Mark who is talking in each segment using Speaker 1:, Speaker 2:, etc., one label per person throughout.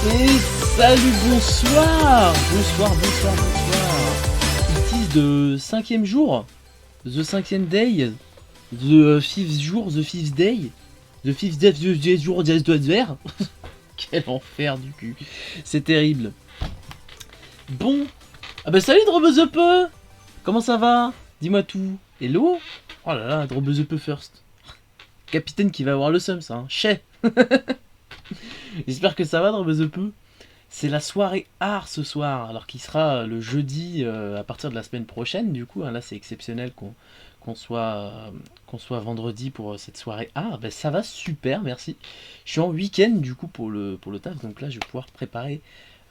Speaker 1: Et salut, bonsoir. It is the 5e jour, the 5e day, the 5th jour, the 5th day, the 5th day jour d'hiver. Quel enfer du cul, c'est terrible. Bon, ah bah salut Drobezepe. Comment ça va? Dis-moi tout. Hello. Oh là là, Drobezepe first. Capitaine qui va avoir le seum, ça, hein. Chais. J'espère que ça va, Drobezepe. C'est la soirée art ce soir, alors qu'il sera le jeudi à partir de la semaine prochaine. Du coup, hein, là c'est exceptionnel qu'on soit vendredi pour cette soirée art. Ben, ça va super, merci. Je suis en week-end du coup pour le taf, donc là je vais pouvoir préparer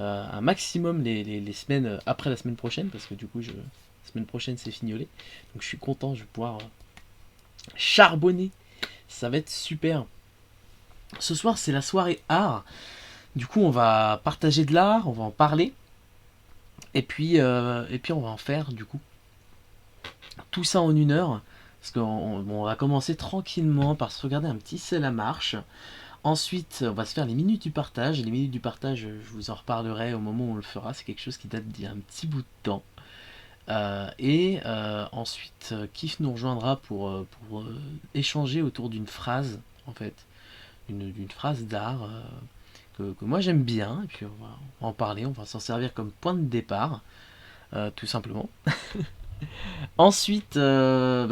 Speaker 1: un maximum les semaines après la semaine prochaine, parce que du coup la semaine prochaine c'est fignolé. Donc je suis content, je vais pouvoir charbonner. Ça va être super. Ce soir c'est la soirée art. Du coup, on va partager de l'art, on va en parler, et puis on va en faire du coup tout ça en 1 heure, parce qu'on va commencer tranquillement par se regarder un petit C'est la marche. Ensuite, on va se faire les minutes du partage. Les minutes du partage, je vous en reparlerai au moment où on le fera. C'est quelque chose qui date d'il y a un petit bout de temps. Ensuite, Kif nous rejoindra pour échanger autour d'une phrase, en fait, d'une phrase d'art. Que moi j'aime bien, et puis on va en parler, on va s'en servir comme point de départ, tout simplement. Ensuite,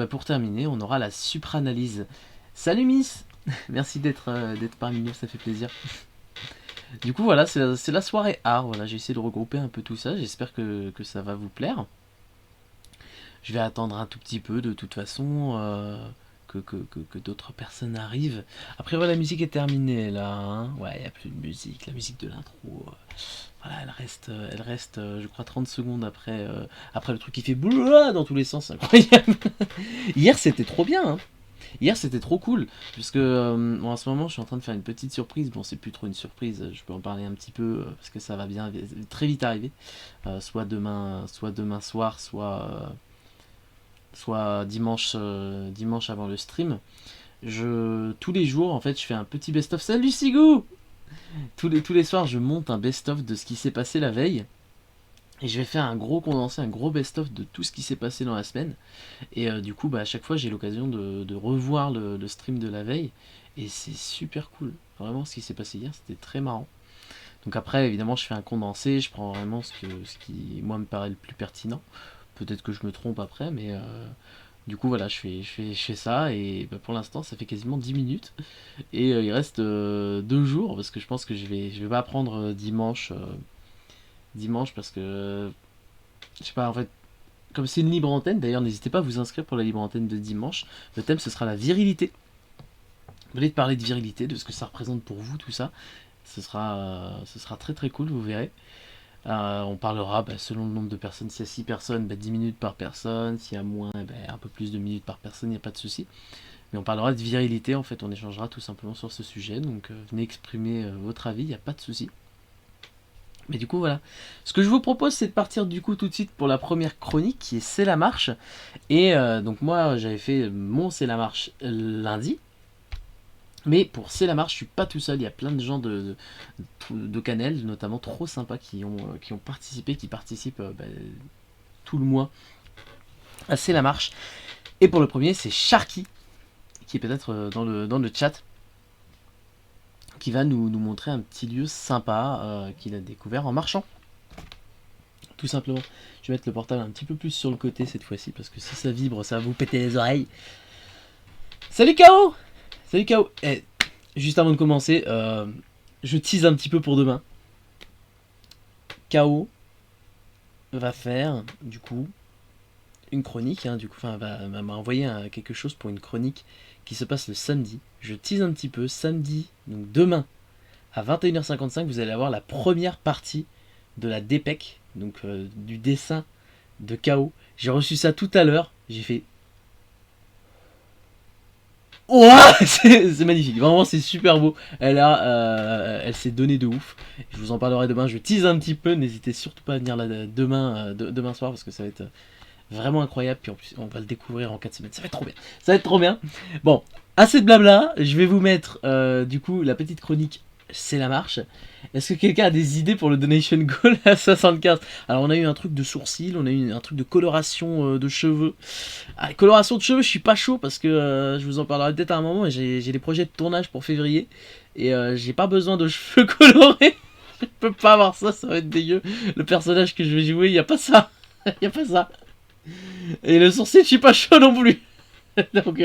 Speaker 1: pour terminer, on aura la supranalyse. Salut Miss. Merci d'être parmi nous, ça fait plaisir. Du coup voilà, c'est la soirée art, voilà, j'ai essayé de regrouper un peu tout ça, j'espère que ça va vous plaire. Je vais attendre un tout petit peu de toute façon, que d'autres personnes arrivent. Après voilà, la musique est terminée là, hein. Ouais, il n'y a plus de musique, la musique de l'intro. Voilà, elle reste je crois 30 secondes après le truc qui fait boulot dans tous les sens, incroyable. Hier c'était trop bien, hein. Hier c'était trop cool, puisque bon, en ce moment je suis en train de faire une petite surprise. Bon, c'est plus trop une surprise, je peux en parler un petit peu parce que ça va bien très vite arriver. Soit demain soir, soit dimanche avant le stream. Tous les jours, en fait, je fais un petit best-of. Salut Sigou. Tous les soirs, je monte un best-of de ce qui s'est passé la veille. Et je vais faire un gros condensé, un gros best-of de tout ce qui s'est passé dans la semaine. Et du coup, à chaque fois, j'ai l'occasion de revoir le stream de la veille. Et c'est super cool. Vraiment, ce qui s'est passé hier, c'était très marrant. Donc après, évidemment, je fais un condensé. Je prends vraiment ce qui, moi, me paraît le plus pertinent. Peut-être que je me trompe après, mais du coup, voilà, je fais ça. Et pour l'instant, ça fait quasiment 10 minutes. Et il reste 2 jours, parce que je pense que je vais pas prendre dimanche, parce que, je sais pas, en fait, comme c'est une libre antenne, d'ailleurs, n'hésitez pas à vous inscrire pour la libre antenne de dimanche. Le thème, ce sera la virilité. Vous voulez parler de virilité, de ce que ça représente pour vous, tout ça. Ce sera très très cool, vous verrez. On parlera selon le nombre de personnes. S'il y a 6 personnes, 10 minutes par personne. S'il y a moins, un peu plus de minutes par personne, il n'y a pas de souci. Mais on parlera de virilité, en fait, on échangera tout simplement sur ce sujet. Donc venez exprimer votre avis, il n'y a pas de souci. Mais du coup, voilà. Ce que je vous propose, c'est de partir du coup tout de suite pour la première chronique, qui est C'est la marche. Et donc moi, j'avais fait mon C'est la marche lundi. Mais pour C'est la marche, je suis pas tout seul. Il y a plein de gens de Canel, notamment trop sympas, qui ont participé, qui participent tout le mois à C'est la marche. Et pour le premier, c'est Sharky, qui est peut-être dans le chat, qui va nous montrer un petit lieu sympa qu'il a découvert en marchant. Tout simplement. Je vais mettre le portable un petit peu plus sur le côté cette fois-ci, parce que si ça vibre, ça va vous péter les oreilles. Salut K.O. Salut K.O. Juste avant de commencer, je tease un petit peu pour demain. K.O. va faire, du coup, une chronique, hein, du coup, m'a envoyé quelque chose pour une chronique qui se passe le samedi. Je tease un petit peu, samedi, donc demain, à 21h55, vous allez avoir la première partie de la DPEC, donc du dessin de K.O. J'ai reçu ça tout à l'heure, j'ai fait... Ouah, c'est magnifique, vraiment c'est super beau. Elle s'est donnée de ouf. Je vous en parlerai demain, je tease un petit peu, n'hésitez surtout pas à venir là demain soir, parce que ça va être vraiment incroyable. Puis en plus, on va le découvrir en 4 semaines, ça va être trop bien. Ça va être trop bien. Bon, assez de blabla, je vais vous mettre du coup la petite chronique C'est la marche. Est-ce que quelqu'un a des idées pour le donation goal à 75? Alors on a eu un truc de sourcils, on a eu un truc de coloration de cheveux. Ah, coloration de cheveux, je suis pas chaud parce que je vous en parlerai peut-être à un moment. J'ai des projets de tournage pour février et j'ai pas besoin de cheveux colorés. Je peux pas avoir ça, ça va être dégueu. Le personnage que je vais jouer, y a pas ça. Y a pas ça. Et le sourcil, je suis pas chaud non plus. Donc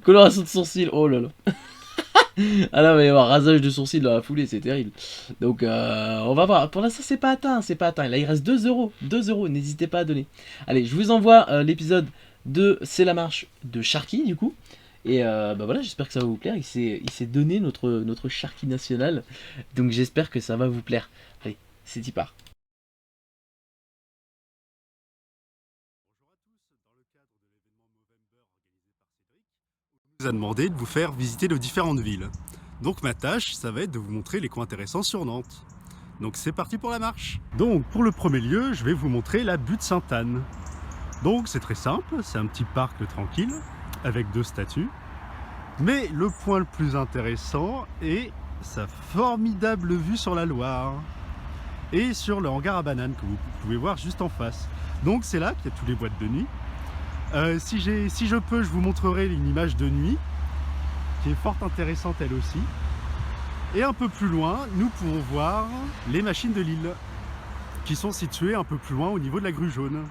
Speaker 1: coloration de sourcils, oh là là. Ah là, il va y avoir rasage de sourcils dans la foulée, c'est terrible. Donc, on va voir. Pour l'instant, c'est pas atteint, c'est pas atteint. Là, il reste 2 euros. 2 euros, n'hésitez pas à donner. Allez, je vous envoie l'épisode de C'est la marche de Sharky, du coup. Et bah voilà, j'espère que ça va vous plaire. Il s'est donné notre Sharky national. Donc, j'espère que ça va vous plaire. Allez, c'est y part.
Speaker 2: Nous a demandé de vous faire visiter nos différentes villes. Donc ma tâche, ça va être de vous montrer les coins intéressants sur Nantes. Donc c'est parti pour la marche. Donc pour le premier lieu, je vais vous montrer la butte Sainte-Anne. Donc c'est très simple, c'est un petit parc tranquille, avec 2 statues. Mais le point le plus intéressant est sa formidable vue sur la Loire. Et sur le hangar à bananes que vous pouvez voir juste en face. Donc c'est là qu'il y a tous les boîtes de nuit. Si je peux, je vous montrerai une image de nuit qui est fort intéressante elle aussi. Et un peu plus loin, nous pourrons voir les machines de Lille qui sont situées un peu plus loin au niveau de la grue jaune.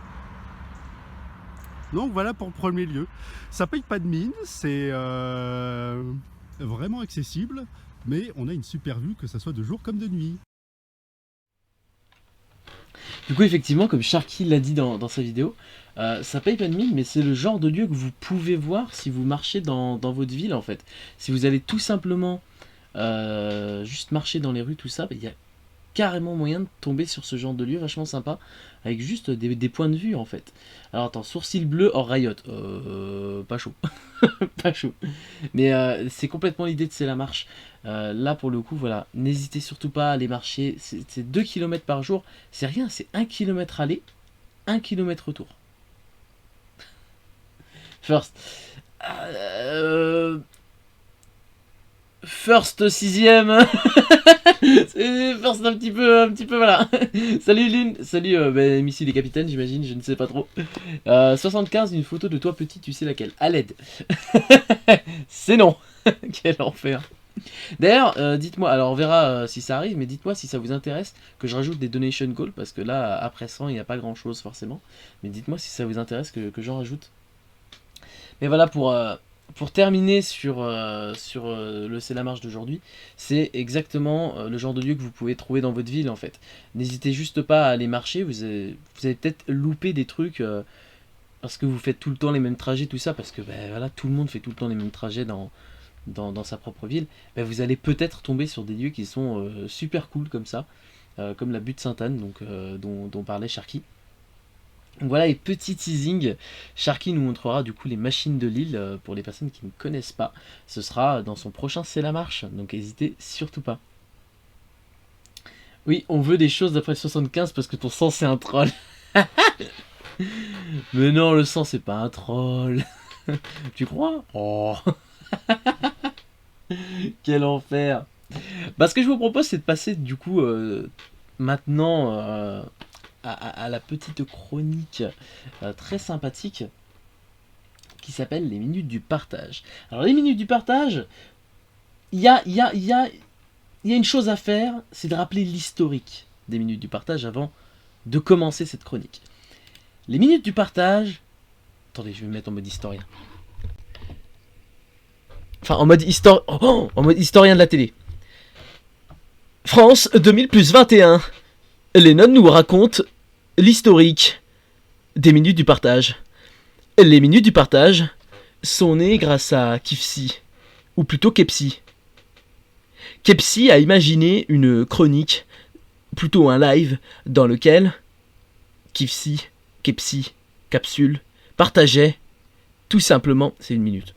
Speaker 2: Donc voilà pour le premier lieu. Ça paye pas de mine, c'est vraiment accessible, mais on a une super vue que ça soit de jour comme de nuit.
Speaker 1: Du coup, effectivement, comme Sharky l'a dit dans sa vidéo, ça paye pas de mine, mais c'est le genre de lieu que vous pouvez voir si vous marchez dans votre ville, en fait. Si vous allez tout simplement juste marcher dans les rues, tout ça, il y a carrément moyen de tomber sur ce genre de lieu vachement sympa, avec juste des points de vue, en fait. Alors, attends, sourcil bleu hors Riot. Pas chaud. Pas chaud. Mais c'est complètement l'idée de C'est la marche. Là, pour le coup, voilà, n'hésitez surtout pas à aller marcher. C'est 2 km par jour. C'est rien, c'est 1 km aller, 1 km retour. First. First 6ème. C'est First un petit peu, voilà. Salut Lune, salut Missile des capitaines, j'imagine, je ne sais pas trop. 75, une photo de toi petit, tu sais laquelle? À l'aide. C'est non. Quel enfer. D'ailleurs, dites-moi, alors on verra si ça arrive, mais dites-moi si ça vous intéresse que je rajoute des donation goals, parce que là, après 100, il n'y a pas grand-chose forcément. Mais dites-moi si ça vous intéresse que j'en rajoute. Mais voilà, pour terminer sur le C'est la marche d'aujourd'hui, c'est exactement le genre de lieu que vous pouvez trouver dans votre ville en fait. N'hésitez juste pas à aller marcher, vous avez peut-être loupé des trucs parce que vous faites tout le temps les mêmes trajets, tout ça, parce que ben, voilà, tout le monde fait tout le temps les mêmes trajets dans sa propre ville. Ben, vous allez peut-être tomber sur des lieux qui sont super cool comme ça, comme la butte Sainte-Anne donc, dont parlait Sharky. Donc voilà, et petit teasing, Sharky nous montrera du coup les machines de Lille pour les personnes qui ne connaissent pas. Ce sera dans son prochain C'est la marche, donc n'hésitez surtout pas. Oui, on veut des choses d'après le 75 parce que ton sang c'est un troll. Mais non, le sang c'est pas un troll. Tu crois? Oh. Quel enfer. Bah ce que je vous propose c'est de passer du coup maintenant à la petite chronique très sympathique qui s'appelle les minutes du partage. Alors les minutes du partage, il y a une chose à faire, c'est de rappeler l'historique des minutes du partage avant de commencer cette chronique. Les minutes du partage... Attendez, je vais me mettre en mode historien. Enfin, en mode historien de la télé. France 2000 plus 21. Lennon nous raconte l'historique des minutes du partage. Les minutes du partage sont nées grâce à Kifsi, ou plutôt Kepsi. Kepsi a imaginé une chronique, plutôt un live, dans lequel Kifsi, Kepsi, capsule, partageait, tout simplement, c'est une minute,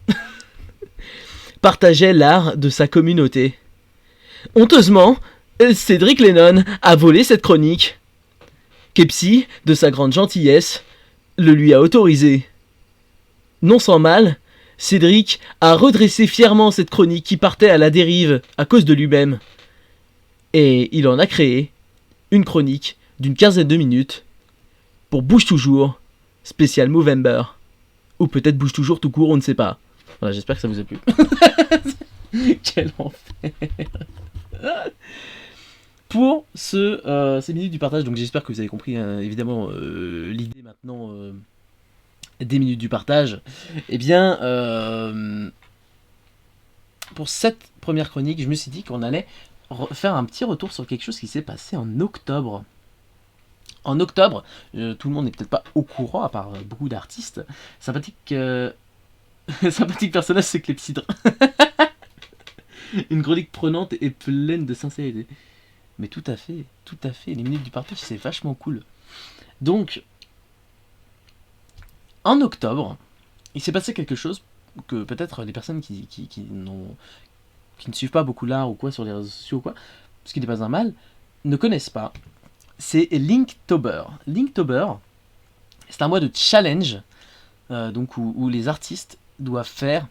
Speaker 1: partageait l'art de sa communauté. Honteusement, Cédric Lennon a volé cette chronique. Kepsi, de sa grande gentillesse, le lui a autorisé. Non sans mal, Cédric a redressé fièrement cette chronique qui partait à la dérive à cause de lui-même. Et il en a créé une chronique d'une quinzaine de minutes pour Bouge Toujours, spécial Movember. Ou peut-être Bouge Toujours tout court, on ne sait pas. Voilà, j'espère que ça vous a plu. Quel enfer. Pour ces minutes du partage, donc j'espère que vous avez compris évidemment l'idée maintenant des minutes du partage. Eh bien, pour cette première chronique, je me suis dit qu'on allait faire un petit retour sur quelque chose qui s'est passé en octobre. En octobre, tout le monde n'est peut-être pas au courant, à part beaucoup d'artistes. Sympathique, sympathique personnage, c'est Clepsydre. Une chronique prenante et pleine de sincérité. Mais tout à fait, les minutes du partage, c'est vachement cool. Donc, en octobre, il s'est passé quelque chose que peut-être les personnes qui ne suivent pas beaucoup l'art ou quoi sur les réseaux sociaux ou quoi, ce qui n'est pas un mal, ne connaissent pas. C'est Linktober. Linktober, c'est un mois de challenge donc où les artistes doivent faire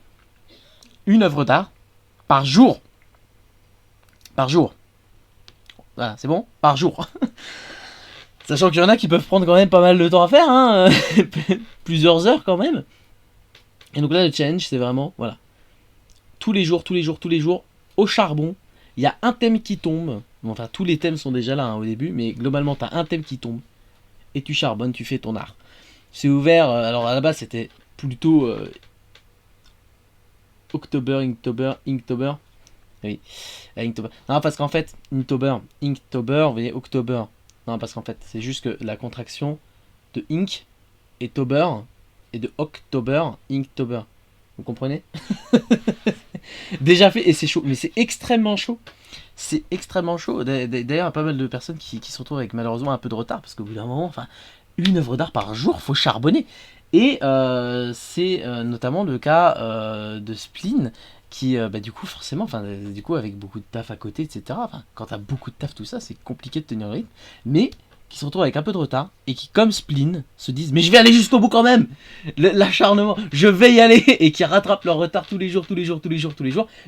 Speaker 1: une œuvre d'art par jour. Par jour. Voilà, c'est bon? Par jour. Sachant qu'il y en a qui peuvent prendre quand même pas mal de temps à faire, hein. Plusieurs heures quand même. Et donc là, le challenge, c'est vraiment, voilà. Tous les jours, au charbon, il y a un thème qui tombe. Bon, enfin, tous les thèmes sont déjà là au début, mais globalement, tu as un thème qui tombe. Et tu charbonnes, tu fais ton art. C'est ouvert, alors à la base, c'était plutôt October, Inktober. Oui, Inktober. Non, parce qu'en fait, Inktober, vous voyez, October. Non, parce qu'en fait, c'est juste que la contraction de Ink et Tober et de October, Inktober. Vous comprenez? Déjà fait, et c'est chaud, mais c'est extrêmement chaud. C'est extrêmement chaud. D'ailleurs, il y a pas mal de personnes qui se retrouvent avec malheureusement un peu de retard, parce qu'au bout d'un moment, enfin, une œuvre d'art par jour, faut charbonner. Et c'est notamment le cas de Spleen, qui, du coup, forcément, du coup, avec beaucoup de taf à côté, etc. Quand t'as beaucoup de taf, tout ça, c'est compliqué de tenir le rythme. Mais qui se retrouvent avec un peu de retard et qui, comme Spleen, se disent mais je vais aller jusqu'au bout quand même, l'acharnement, je vais y aller, et qui rattrapent leur retard tous les jours,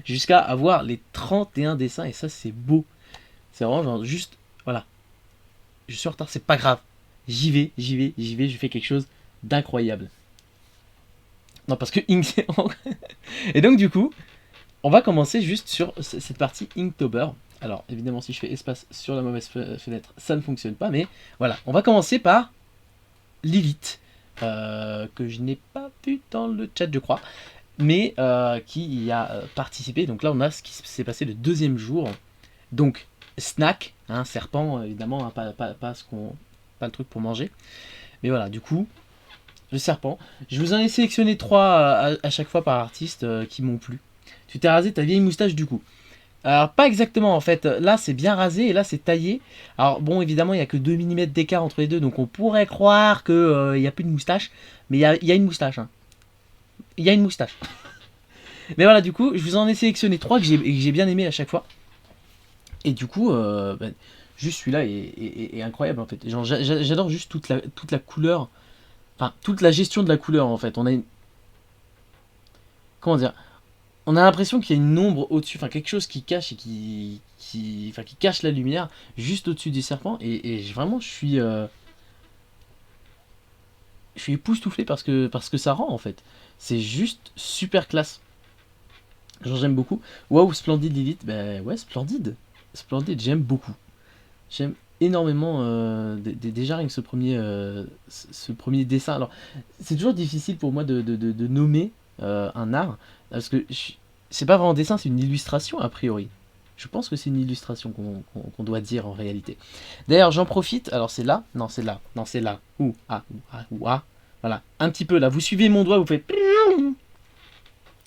Speaker 1: jusqu'à avoir les 31 dessins. Et ça, c'est beau. C'est vraiment genre juste, voilà, je suis en retard, c'est pas grave, j'y vais, je fais quelque chose d'incroyable. Non, parce que Ink... Et donc du coup, on va commencer juste sur cette partie Inktober. Alors évidemment, si je fais espace sur la mauvaise fenêtre, ça ne fonctionne pas, mais voilà, on va commencer par Lilith, que je n'ai pas vu dans le chat, je crois, mais qui y a participé. Donc là, on a ce qui s'est passé le deuxième jour. Donc snack, hein, serpent évidemment, hein, pas le truc pour manger. Mais voilà, du coup, le serpent. Je vous en ai sélectionné 3 à chaque fois par artiste qui m'ont plu. Tu t'es rasé ta vieille moustache du coup. Alors pas exactement en fait, là c'est bien rasé et là c'est taillé. Alors bon évidemment il n'y a que 2 mm d'écart entre les deux, donc on pourrait croire qu'il n'y a plus de moustache, mais il y a une moustache. Hein. Il y a une moustache. Mais voilà, du coup je vous en ai sélectionné 3 que j'ai bien aimé à chaque fois. Et du coup, juste celui-là est incroyable en fait. J'adore juste toute la couleur, enfin toute la gestion de la couleur en fait. On a une... Comment dire, on a l'impression qu'il y a une ombre au-dessus, enfin quelque chose qui cache et qui cache la lumière juste au-dessus du serpent. Et vraiment, je suis époustouflé parce que ça rend en fait. C'est juste super classe. Genre j'aime beaucoup. Waouh, splendide Lilith. Ben ouais, splendide, j'aime beaucoup. J'aime énormément déjà rien que ce premier dessin. Alors c'est toujours difficile pour moi de nommer un art, parce que c'est pas vraiment un dessin, c'est une illustration a priori. Je pense que c'est une illustration qu'on doit dire en réalité. D'ailleurs j'en profite, alors c'est là, non c'est là, ou ah, voilà, un petit peu là, vous suivez mon doigt, vous faites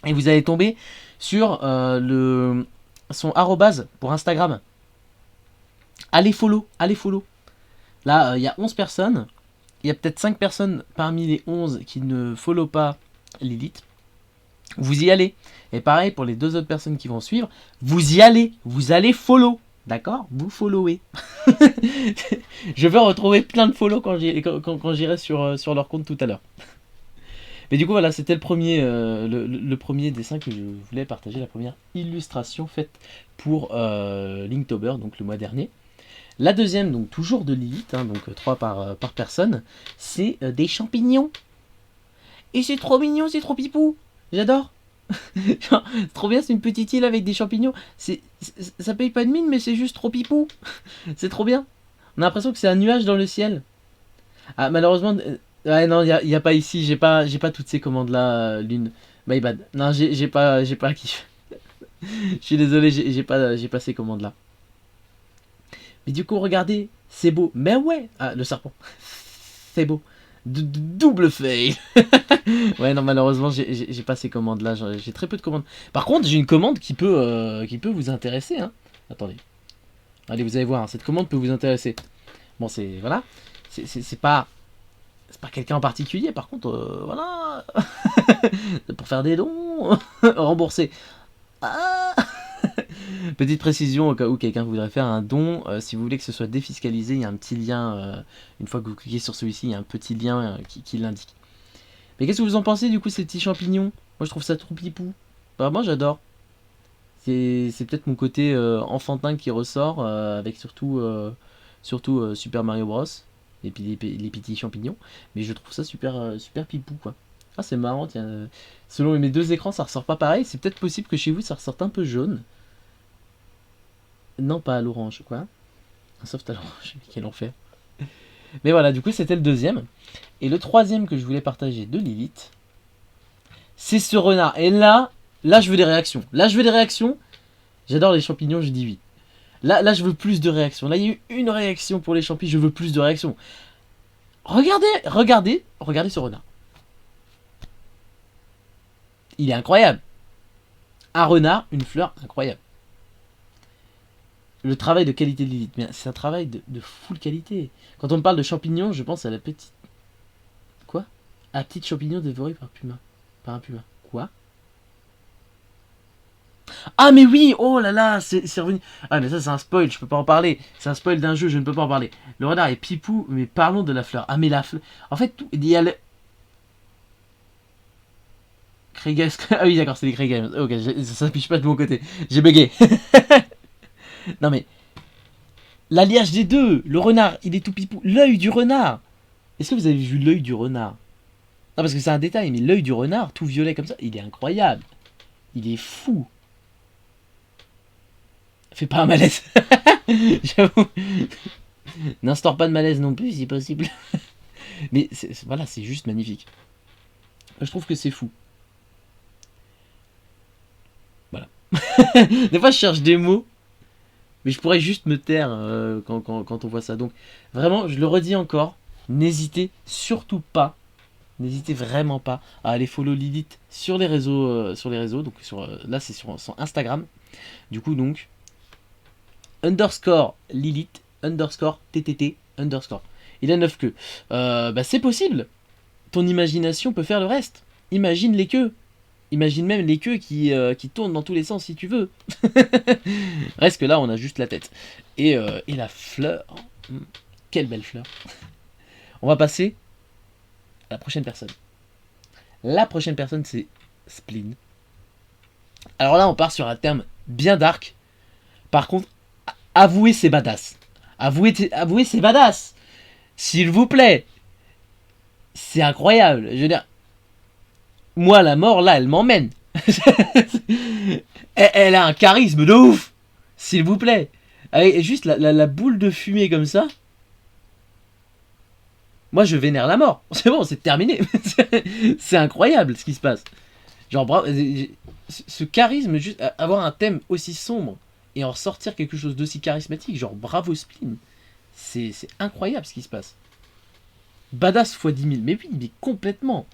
Speaker 1: et vous allez tomber sur son arrobase pour Instagram. Allez follow. Là il y a 11 personnes, il y a peut-être 5 personnes parmi les 11 qui ne follow pas Lilith. Vous y allez. Et pareil pour les 2 autres personnes qui vont suivre. Vous y allez. Vous allez follow. D'accord? Vous followez. Je vais retrouver plein de follow quand j'irai sur leur compte tout à l'heure. Mais du coup, voilà, c'était le premier, le premier dessin que je voulais partager, la première illustration faite pour Linktober, donc le mois dernier. La deuxième, donc toujours de Lilith, hein, donc 3 par personne, c'est des champignons. Et c'est trop mignon, c'est trop pipou. J'adore. C'est trop bien, c'est une petite île avec des champignons. Ça paye pas de mine, mais c'est juste trop pipou. C'est trop bien. On a l'impression que c'est un nuage dans le ciel. Ah, malheureusement, ouais, non, y a pas ici. J'ai pas toutes ces commandes-là, Lune. My bad. Non, j'ai pas kiffé. Je suis désolé, j'ai pas ces commandes-là. Mais du coup, regardez, c'est beau. Mais ouais, ah, le serpent. C'est beau. Double fail. Ouais, non, malheureusement, j'ai pas ces commandes-là. J'ai très peu de commandes. Par contre, j'ai une commande qui peut vous intéresser. Hein. Attendez. Allez, vous allez voir, hein, cette commande peut vous intéresser. Bon, c'est. Voilà. C'est pas. C'est pas quelqu'un en particulier, par contre, voilà. Pour faire des dons. Rembourser. Ah. Petite précision au cas où quelqu'un voudrait faire un don, si vous voulez que ce soit défiscalisé, il y a un petit lien, une fois que vous cliquez sur celui-ci, il y a un petit lien qui l'indique. Mais qu'est-ce que vous en pensez du coup ces petits champignons? Moi je trouve ça trop pipou. Bah, moi j'adore. C'est peut-être mon côté enfantin qui ressort, avec surtout Super Mario Bros. Et puis les petits champignons. Mais je trouve ça super pipou quoi. Ah c'est marrant, tiens. Selon mes deux écrans ça ressort pas pareil. C'est peut-être possible que chez vous ça ressorte un peu jaune. Non, pas à l'orange, quoi. Un soft à l'orange, quel enfer. Mais voilà, du coup, c'était le deuxième. Et le troisième que je voulais partager de Lilith, c'est ce renard. Et là, je veux des réactions. Là, je veux des réactions. J'adore les champignons, je dis oui. Là, je veux plus de réactions. Là, il y a eu une réaction pour les champignons, je veux plus de réactions. Regardez ce renard. Il est incroyable. Un renard, une fleur incroyable. Le travail de qualité de Lilith, mais c'est un travail de full qualité. Quand on me parle de champignons, je pense à la petite... Quoi? À la petite champignon dévorée par Puma. Par un puma. Quoi? Ah mais oui! Oh là là! C'est revenu. Ah mais ça c'est un spoil, je peux pas en parler. C'est un spoil d'un jeu, je ne peux pas en parler. Le renard est pipou, mais parlons de la fleur. Ah mais la fleur... En fait, il y a le... Kriegas... Ah oui d'accord, c'est les Kriegas. Ok, ça s'affiche pas de mon côté. J'ai bugué. Non mais... L'alliage des deux! Le renard, il est tout pipou. L'œil du renard! Est-ce que vous avez vu l'œil du renard? Non, parce que c'est un détail, mais l'œil du renard, tout violet comme ça, il est incroyable. Il est fou. Fais pas un malaise. J'avoue. N'instaure pas de malaise non plus, si possible. Mais voilà, c'est juste magnifique. Je trouve que c'est fou. Voilà. Des fois, je cherche des mots, mais je pourrais juste me taire quand on voit ça. Donc, vraiment, je le redis encore, n'hésitez surtout pas. N'hésitez vraiment pas à aller follow Lilith sur les réseaux, donc là c'est sur Instagram. Du coup donc underscore Lilith underscore TTT underscore. Il a 9 queues. Bah c'est possible. Ton imagination peut faire le reste. Imagine les queues. Imagine même les queues qui tournent dans tous les sens si tu veux. Reste que là on a juste la tête. Et la fleur. Quelle belle fleur. On va passer la prochaine personne. La prochaine personne, c'est Spleen. Alors là, on part sur un terme bien dark. Par contre, avouez, c'est badass. Avouez, c'est badass. S'il vous plaît. C'est incroyable. Je veux dire, moi, la mort, là, elle m'emmène. Elle a un charisme de ouf. S'il vous plaît. Avec juste la boule de fumée comme ça. Moi, je vénère la mort. C'est bon, c'est terminé. C'est incroyable ce qui se passe. Genre, bravo, ce charisme, juste avoir un thème aussi sombre et en ressortir quelque chose d'aussi charismatique, genre bravo Spleen. C'est incroyable ce qui se passe. Badass x 10 000. Mais oui, mais complètement.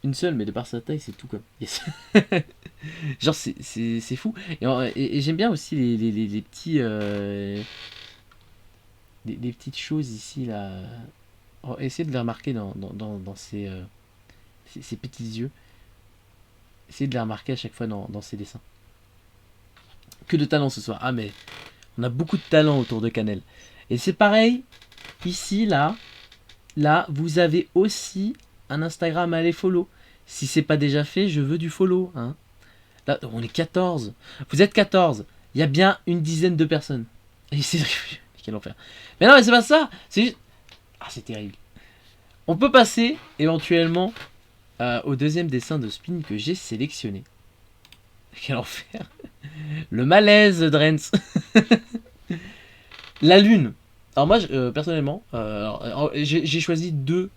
Speaker 1: Une seule, mais de par sa taille, c'est tout comme. Yes. Genre, c'est fou. Et j'aime bien aussi les petits. Les petites choses ici, là. Essayez de les remarquer dans ces petits yeux. Essayez de les remarquer à chaque fois dans ces dessins. Que de talent ce soir. Ah mais on a beaucoup de talent autour de Canel. Et c'est pareil, ici, là, vous avez aussi un Instagram à aller follow. Si c'est pas déjà fait, je veux du follow. Hein. Là, on est 14. Vous êtes 14. Il y a bien une dizaine de personnes. Et c'est... Quel enfer. Mais non, mais c'est pas ça. C'est juste... Ah, c'est terrible. On peut passer, éventuellement, au deuxième dessin de spin que j'ai sélectionné. Quel enfer. Le malaise, Drens. La lune. Alors moi, personnellement, j'ai choisi deux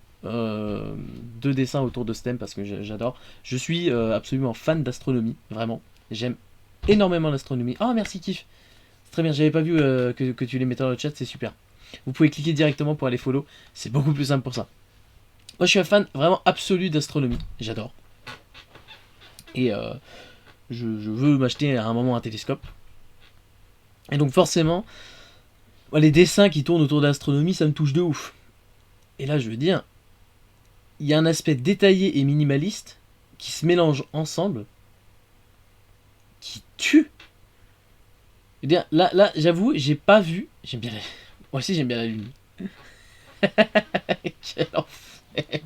Speaker 1: dessins autour de ce thème parce que j'adore. Je suis absolument fan d'astronomie, vraiment. J'aime énormément l'astronomie. Oh, merci Kif. C'est très bien, j'avais pas vu que tu les mettais dans le chat, c'est super. Vous pouvez cliquer directement pour aller follow, c'est beaucoup plus simple pour ça. Moi, je suis un fan vraiment absolu d'astronomie, j'adore. Et je veux m'acheter à un moment un télescope. Et donc forcément, les dessins qui tournent autour de l'astronomie, ça me touche de ouf. Et là, je veux dire, il y a un aspect détaillé et minimaliste qui se mélangent ensemble, qui tue. Je veux dire, là j'avoue, j'ai pas vu. J'aime bien la... Moi aussi, j'aime bien la lune. Quel enfer.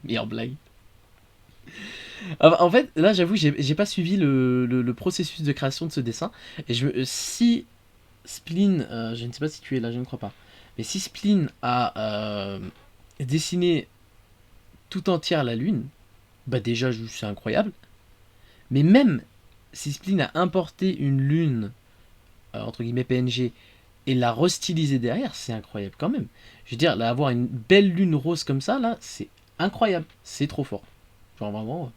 Speaker 1: Meilleure blague. En fait, là, j'avoue, j'ai pas suivi le processus de création de ce dessin. Et si Spleen, je ne sais pas si tu es là, je ne crois pas. Mais si Spleen a dessiné tout entière la lune, bah déjà, c'est incroyable. Mais même si Spleen a importé une lune, entre guillemets PNG, et l'a restylisée derrière, c'est incroyable quand même. Je veux dire, là, avoir une belle lune rose comme ça, là, c'est incroyable. C'est trop fort. Genre vraiment...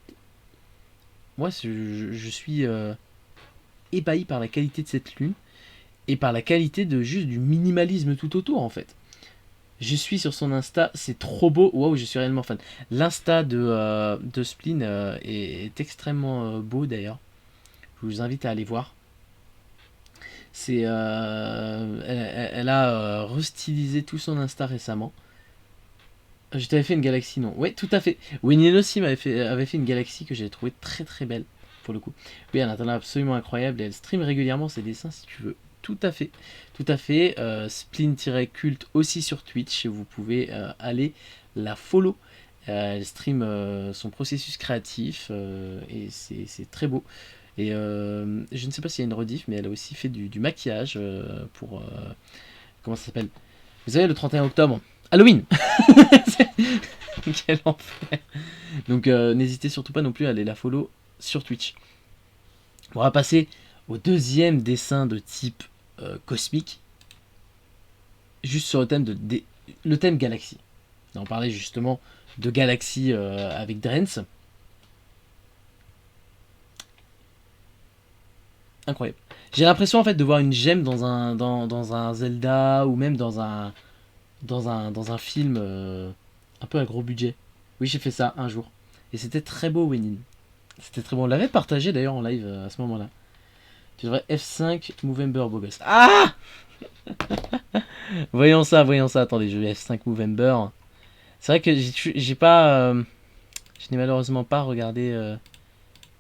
Speaker 1: Moi, je suis ébahi par la qualité de cette lune et par la qualité de juste du minimalisme tout autour en fait. Je suis sur son Insta, c'est trop beau. Waouh, je suis réellement fan. L'Insta de Spleen est extrêmement beau d'ailleurs. Je vous invite à aller voir. C'est, elle a restylisé tout son Insta récemment. Je t'avais fait une galaxie, non? Oui, tout à fait. Winnie aussi avait fait une galaxie que j'ai trouvé très très belle, pour le coup. Oui, elle a un talent absolument incroyable et elle stream régulièrement ses dessins si tu veux. Tout à fait. Tout à fait. Spleen-culte aussi sur Twitch. Vous pouvez aller la follow. Elle stream son processus créatif et c'est très beau. Et je ne sais pas s'il y a une rediff, mais elle a aussi fait du maquillage pour... comment ça s'appelle? Vous savez, le 31 octobre. Halloween. Quel enfer. Donc n'hésitez surtout pas non plus à aller la follow sur Twitch. On va passer au deuxième dessin de type cosmique. Juste sur le thème le thème galaxie. On parlait justement de galaxie avec Drens. Incroyable. J'ai l'impression en fait de voir une gemme dans un Zelda ou même dans un film un peu à gros budget. Oui, j'ai fait ça un jour. Et c'était très beau, Wenin. C'était très bon. On l'avait partagé d'ailleurs en live à ce moment-là. Tu devrais F5 Movember, beau gosse. Ah voyons ça. Attendez, je vais F5 Movember. C'est vrai que j'ai pas... je n'ai malheureusement pas regardé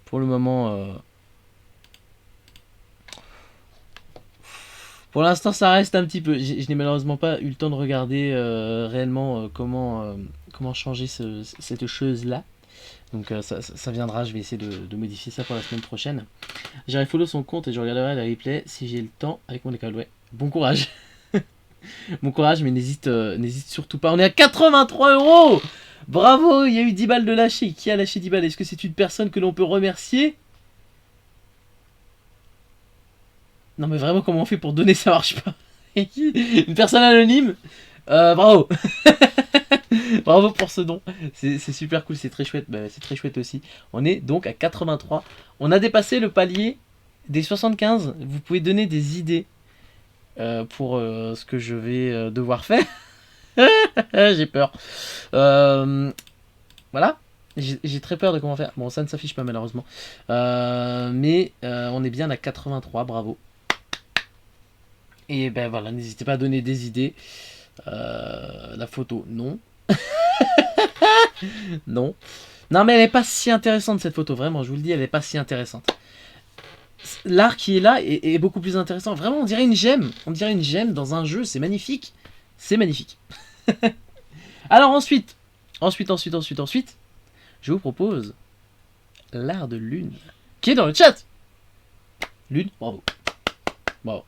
Speaker 1: pour le moment... Pour l'instant, ça reste un petit peu. Je n'ai malheureusement pas eu le temps de regarder réellement comment changer cette chose-là. Donc ça viendra, je vais essayer de modifier ça pour la semaine prochaine. J'irai follow son compte et je regarderai la replay si j'ai le temps avec mon école. Ouais, bon courage. Bon courage, mais n'hésite surtout pas. On est à 83 €. Bravo, il y a eu 10 balles de lâcher. Qui a lâché 10 balles? Est-ce que c'est une personne que l'on peut remercier? Non mais vraiment, comment on fait pour donner, ça marche pas. Une personne anonyme. Bravo. Bravo pour ce don. C'est super cool, c'est très chouette. Bah, c'est très chouette aussi. On est donc à 83. On a dépassé le palier des 75. Vous pouvez donner des idées pour ce que je vais devoir faire. J'ai peur. Voilà. J'ai très peur de comment faire. Bon, ça ne s'affiche pas malheureusement. Mais on est bien à 83. Bravo. Et ben voilà, n'hésitez pas à donner des idées. La photo, non. Non. Non, mais elle est pas si intéressante cette photo, vraiment, je vous le dis, elle est pas si intéressante. L'art qui est là est beaucoup plus intéressant. Vraiment, on dirait une gemme. On dirait une gemme dans un jeu, c'est magnifique. C'est magnifique. Alors ensuite, Ensuite, je vous propose l'art de lune, qui est dans le chat. Lune, bravo. Bravo.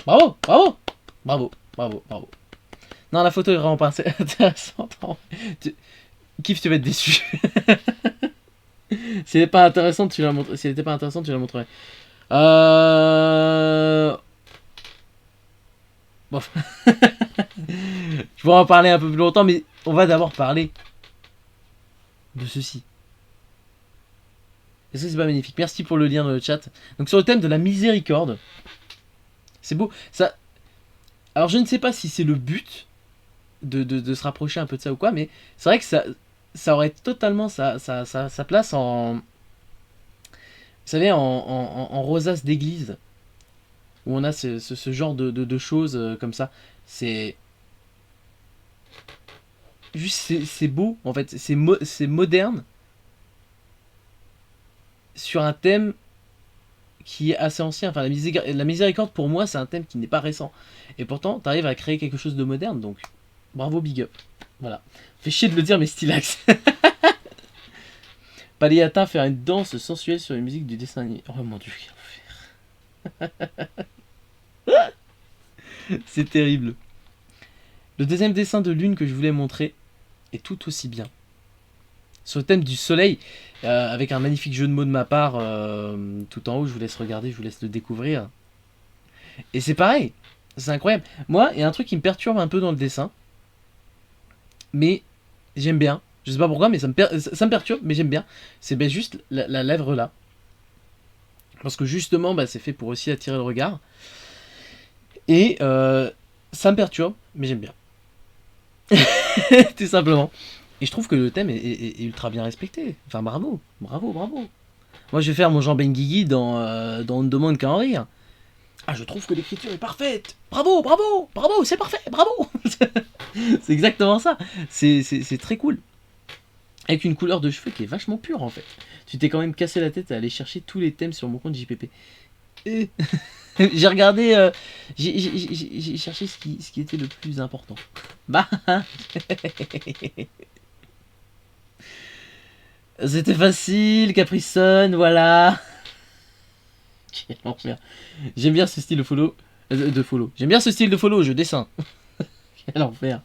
Speaker 1: Bravo, bravo. Bravo, bravo, bravo. Non, la photo est vraiment pas intéressante. Kif, tu vas être déçu. Si elle n'est pas intéressante, tu la montres. Si elle n'était pas intéressante, tu la montrerais. Bon. Je pourrais en parler un peu plus longtemps, mais on va d'abord parler de ceci. Est-ce que c'est pas magnifique? Merci pour le lien dans le chat. Donc sur le thème de la miséricorde. C'est beau. Ça. Alors je ne sais pas si c'est le but de se rapprocher un peu de ça ou quoi, mais c'est vrai que ça aurait totalement sa place en. Vous savez, en rosace d'église. Où on a ce genre de choses comme ça. C'est. Juste, c'est beau, en fait. C'est moderne. Sur un thème qui est assez ancien. Enfin, la miséricorde, pour moi, c'est un thème qui n'est pas récent. Et pourtant, tu arrives à créer quelque chose de moderne, donc bravo, big up. Voilà. Fait chier de le dire, mais stylax. Paliata faire une danse sensuelle sur une musique du dessin animé. Oh mon dieu, quel enfer. C'est terrible. Le deuxième dessin de lune que je voulais montrer est tout aussi bien. Sur le thème du soleil, avec un magnifique jeu de mots de ma part, tout en haut, je vous laisse regarder, je vous laisse le découvrir. Et c'est pareil, c'est incroyable. Moi, il y a un truc qui me perturbe un peu dans le dessin, mais j'aime bien. Je sais pas pourquoi, mais ça me perturbe, mais j'aime bien. C'est ben juste la lèvre là. Parce que justement, bah, c'est fait pour aussi attirer le regard. Et ça me perturbe, mais j'aime bien. Tout simplement. Et je trouve que le thème est ultra bien respecté. Enfin, bravo, bravo, bravo. Moi, je vais faire mon Jean Benguigui dans On ne demande qu'à en rire. Ah, je trouve que l'écriture est parfaite. Bravo, bravo, bravo, c'est parfait, bravo. C'est exactement ça. C'est très cool. Avec une couleur de cheveux qui est vachement pure, en fait. Tu t'es quand même cassé la tête à aller chercher tous les thèmes sur mon compte JPP. J'ai regardé, j'ai cherché ce qui était le plus important. Bah, c'était facile, Capricon, voilà. Quel enfer. J'aime bien ce style de follow. J'aime bien ce style de follow, je dessine. Quel enfer.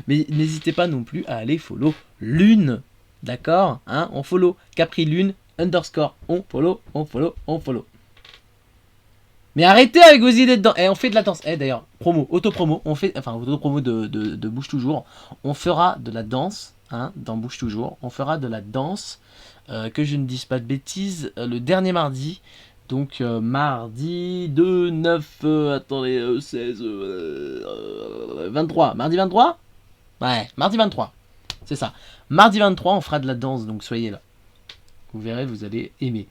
Speaker 1: Mais n'hésitez pas non plus à aller follow Lune. D'accord, hein, on follow Capri Lune underscore. On follow, on follow, on follow. Mais arrêtez avec vos idées dedans. On fait de la danse. D'ailleurs, promo, auto-promo. Enfin, auto-promo de Bouge Toujours. On fera de la danse, hein, dans Bouge Toujours. On fera de la danse, que je ne dise pas de bêtises, le dernier mardi. Donc, mardi 2, 9, attendez, 16, 23. Mardi 23 ? Ouais, mardi 23. C'est ça. Mardi 23, on fera de la danse, donc soyez là. Vous verrez, vous allez aimer.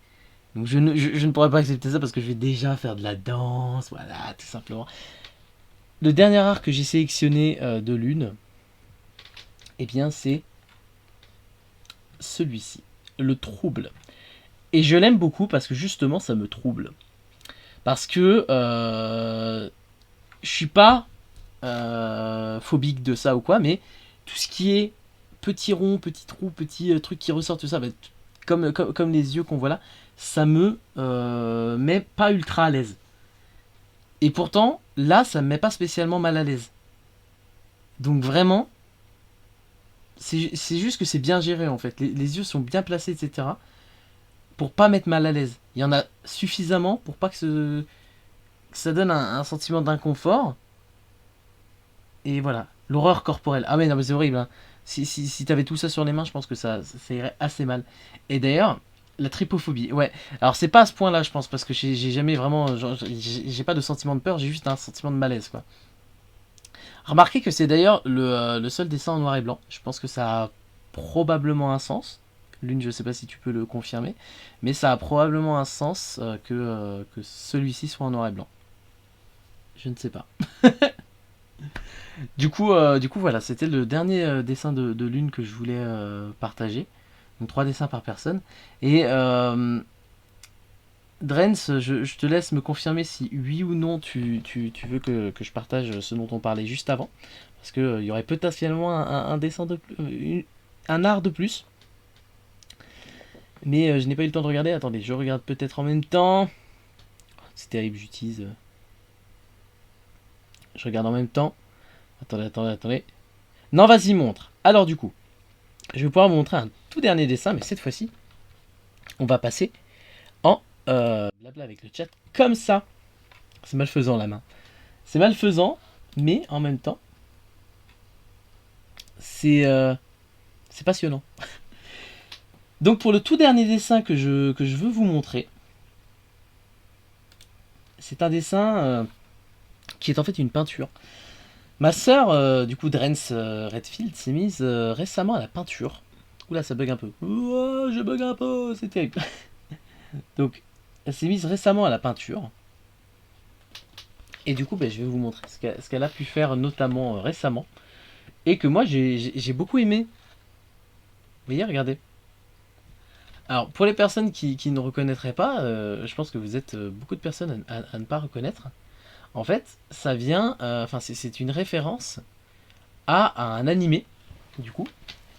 Speaker 1: Donc je ne pourrais pas accepter ça parce que je vais déjà faire de la danse, voilà, tout simplement. Le dernier art que j'ai sélectionné de Lune, eh bien c'est celui-ci, le trouble. Et je l'aime beaucoup parce que justement ça me trouble. Parce que je suis pas phobique de ça ou quoi, mais tout ce qui est petit rond, petit trou, petit truc qui ressort, tout ça, bah, comme les yeux qu'on voit là, ça me met pas ultra à l'aise. Et pourtant, là, ça me met pas spécialement mal à l'aise. Donc vraiment, c'est juste que c'est bien géré en fait. Les yeux sont bien placés, etc. Pour pas mettre mal à l'aise. Il y en a suffisamment pour pas que ça donne un sentiment d'inconfort. Et voilà, l'horreur corporelle. Ah mais non mais c'est horrible, hein. Si t'avais tout ça sur les mains, je pense que ça irait assez mal. Et d'ailleurs, la trypophobie, ouais. Alors c'est pas à ce point-là, je pense, parce que j'ai jamais vraiment, j'ai pas de sentiment de peur, j'ai juste un sentiment de malaise, quoi. Remarquez que c'est d'ailleurs le seul dessin en noir et blanc. Je pense que ça a probablement un sens. Lune, je sais pas si tu peux le confirmer, mais ça a probablement un sens que celui-ci soit en noir et blanc. Je ne sais pas. Du coup, voilà, c'était le dernier dessin de Lune que je voulais partager. Donc 3 dessins par personne. Et Drens, je te laisse me confirmer si oui ou non tu veux que je partage ce dont on parlait juste avant. Parce qu'il y aurait potentiellement un dessin de plus. un art de plus. Mais je n'ai pas eu le temps de regarder. Attendez, je regarde peut-être en même temps. C'est terrible, j'utilise. Je regarde en même temps. Attendez. Non, vas-y, montre. Alors, du coup, je vais pouvoir vous montrer un tout dernier dessin, mais cette fois-ci, on va passer en blabla avec le chat comme ça. C'est malfaisant la main. C'est malfaisant, mais en même temps, c'est passionnant. Donc pour le tout dernier dessin que je veux vous montrer, c'est un dessin qui est en fait une peinture. Ma sœur, du coup Drens Redfield, s'est mise récemment à la peinture. Oula, ça bug un peu. Ouah, je bug un peu, c'est terrible. Donc, elle s'est mise récemment à la peinture. Et du coup, je vais vous montrer ce qu'elle a pu faire notamment récemment. Et que moi, j'ai beaucoup aimé. Vous voyez, regardez. Alors, pour les personnes qui ne reconnaîtraient pas, je pense que vous êtes beaucoup de personnes à ne pas reconnaître. En fait, ça vient... Enfin, c'est une référence à un animé, du coup,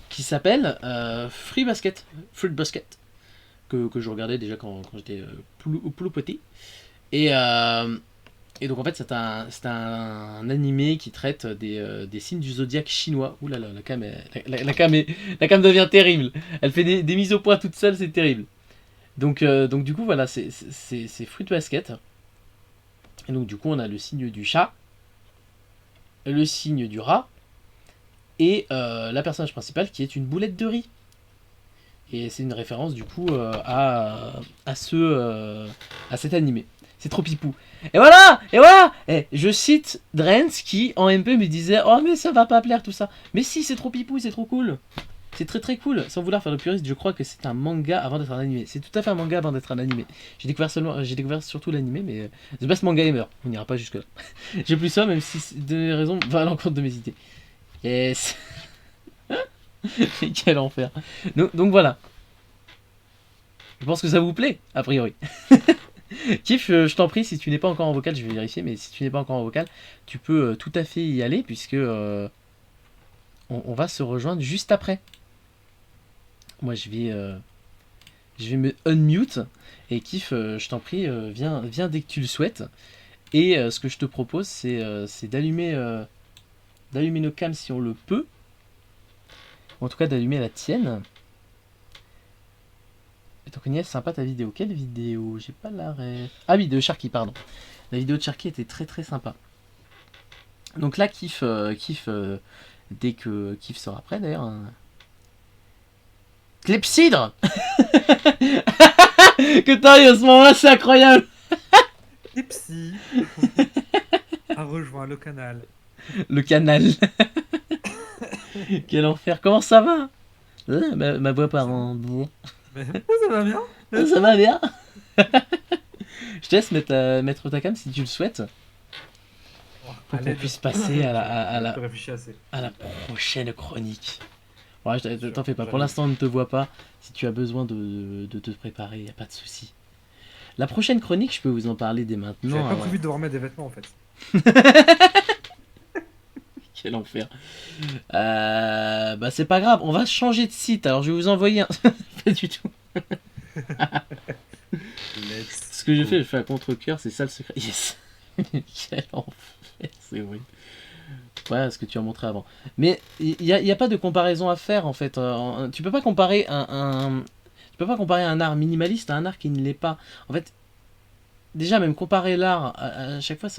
Speaker 1: qui s'appelle Fruit Basket. Que je regardais déjà quand j'étais plus petit. Et donc en fait c'est un animé qui traite des signes du zodiaque chinois. Ouh là là, la cam devient terrible. Elle fait des mises au point toute seule, c'est terrible. Donc du coup voilà, c'est Fruit Basket. Et donc du coup on a le signe du chat, le signe du rat, et la personnage principale qui est une boulette de riz. Et c'est une référence du coup à cet animé. C'est trop pipou. Et voilà. Et je cite Drens qui en MP me disait oh mais ça va pas plaire tout ça. Mais si, c'est trop pipou, c'est trop cool. C'est très très cool. Sans vouloir faire le puriste, je crois que c'est un manga avant d'être un animé. C'est tout à fait un manga avant d'être un animé. J'ai découvert surtout l'animé, mais The Best Manga Ever. On n'ira pas jusque là. J'ai plus ça, même si des raisons va à l'encontre de mes idées. Yes. Quel enfer. Donc voilà. Je pense que ça vous plaît, a priori. Kif, je t'en prie, si tu n'es pas encore en vocal, je vais vérifier, mais si tu n'es pas encore en vocal, tu peux tout à fait y aller, puisque on va se rejoindre juste après. Moi, je vais me unmute, et Kif, je t'en prie, viens dès que tu le souhaites. Et ce que je te propose, c'est d'allumer nos cams si on le peut. Ou en tout cas, d'allumer la tienne. Donc Niès, sympa ta vidéo. Quelle vidéo? J'ai pas la ref. Ah oui, de Sharky, pardon. La vidéo de Sharky était très très sympa. Donc là, Kif, dès que Kif sera prêt d'ailleurs. Clepsydre. Que t'arrives à ce moment-là, c'est incroyable.
Speaker 3: Ipsy a rejoint le canal.
Speaker 1: Le canal. Quel enfer. Comment ça va? Ma voix part en bourre.
Speaker 3: Mais ça va bien.
Speaker 1: Ça va bien. Je te laisse mettre ta cam si tu le souhaites. Pour qu'on puisse passer à la prochaine chronique. Ouais, t'en fais pas. Pour l'instant, on ne te voit pas. Si tu as besoin de te préparer, il n'y a pas de souci. La prochaine chronique, je peux vous en parler dès maintenant.
Speaker 3: J'avais pas prévu de devoir mettre des vêtements en fait.
Speaker 1: Quel enfer. C'est pas grave, on va changer de site. Alors je vais vous envoyer un. Pas du tout. Ce que je fais à contre-cœur, c'est ça le secret. Yes. Quel enfer, c'est horrible. Ouais, ce que tu as montré avant. Mais il n'y a pas de comparaison à faire en fait. Tu peux pas comparer tu peux pas comparer un art minimaliste à un art qui ne l'est pas. En fait, déjà même comparer l'art à chaque fois,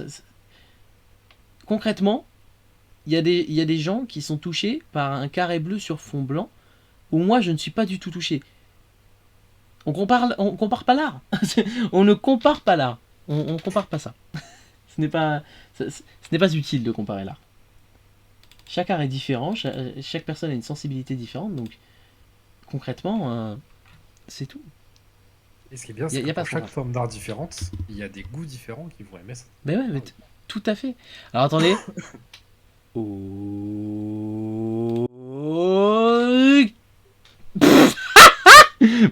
Speaker 1: concrètement, il y a des gens qui sont touchés par un carré bleu sur fond blanc, où moi je ne suis pas du tout touché. On compare pas l'art. On ne compare pas l'art. On compare pas ça. Ce n'est pas utile de comparer l'art. Chaque art est différent, chaque personne a une sensibilité différente, donc concrètement, c'est tout.
Speaker 3: Et ce qui est bien, c'est que pour chaque forme d'art différente, il y a des goûts différents qui vont aimer ça.
Speaker 1: Mais ouais, tout à fait. Alors attendez.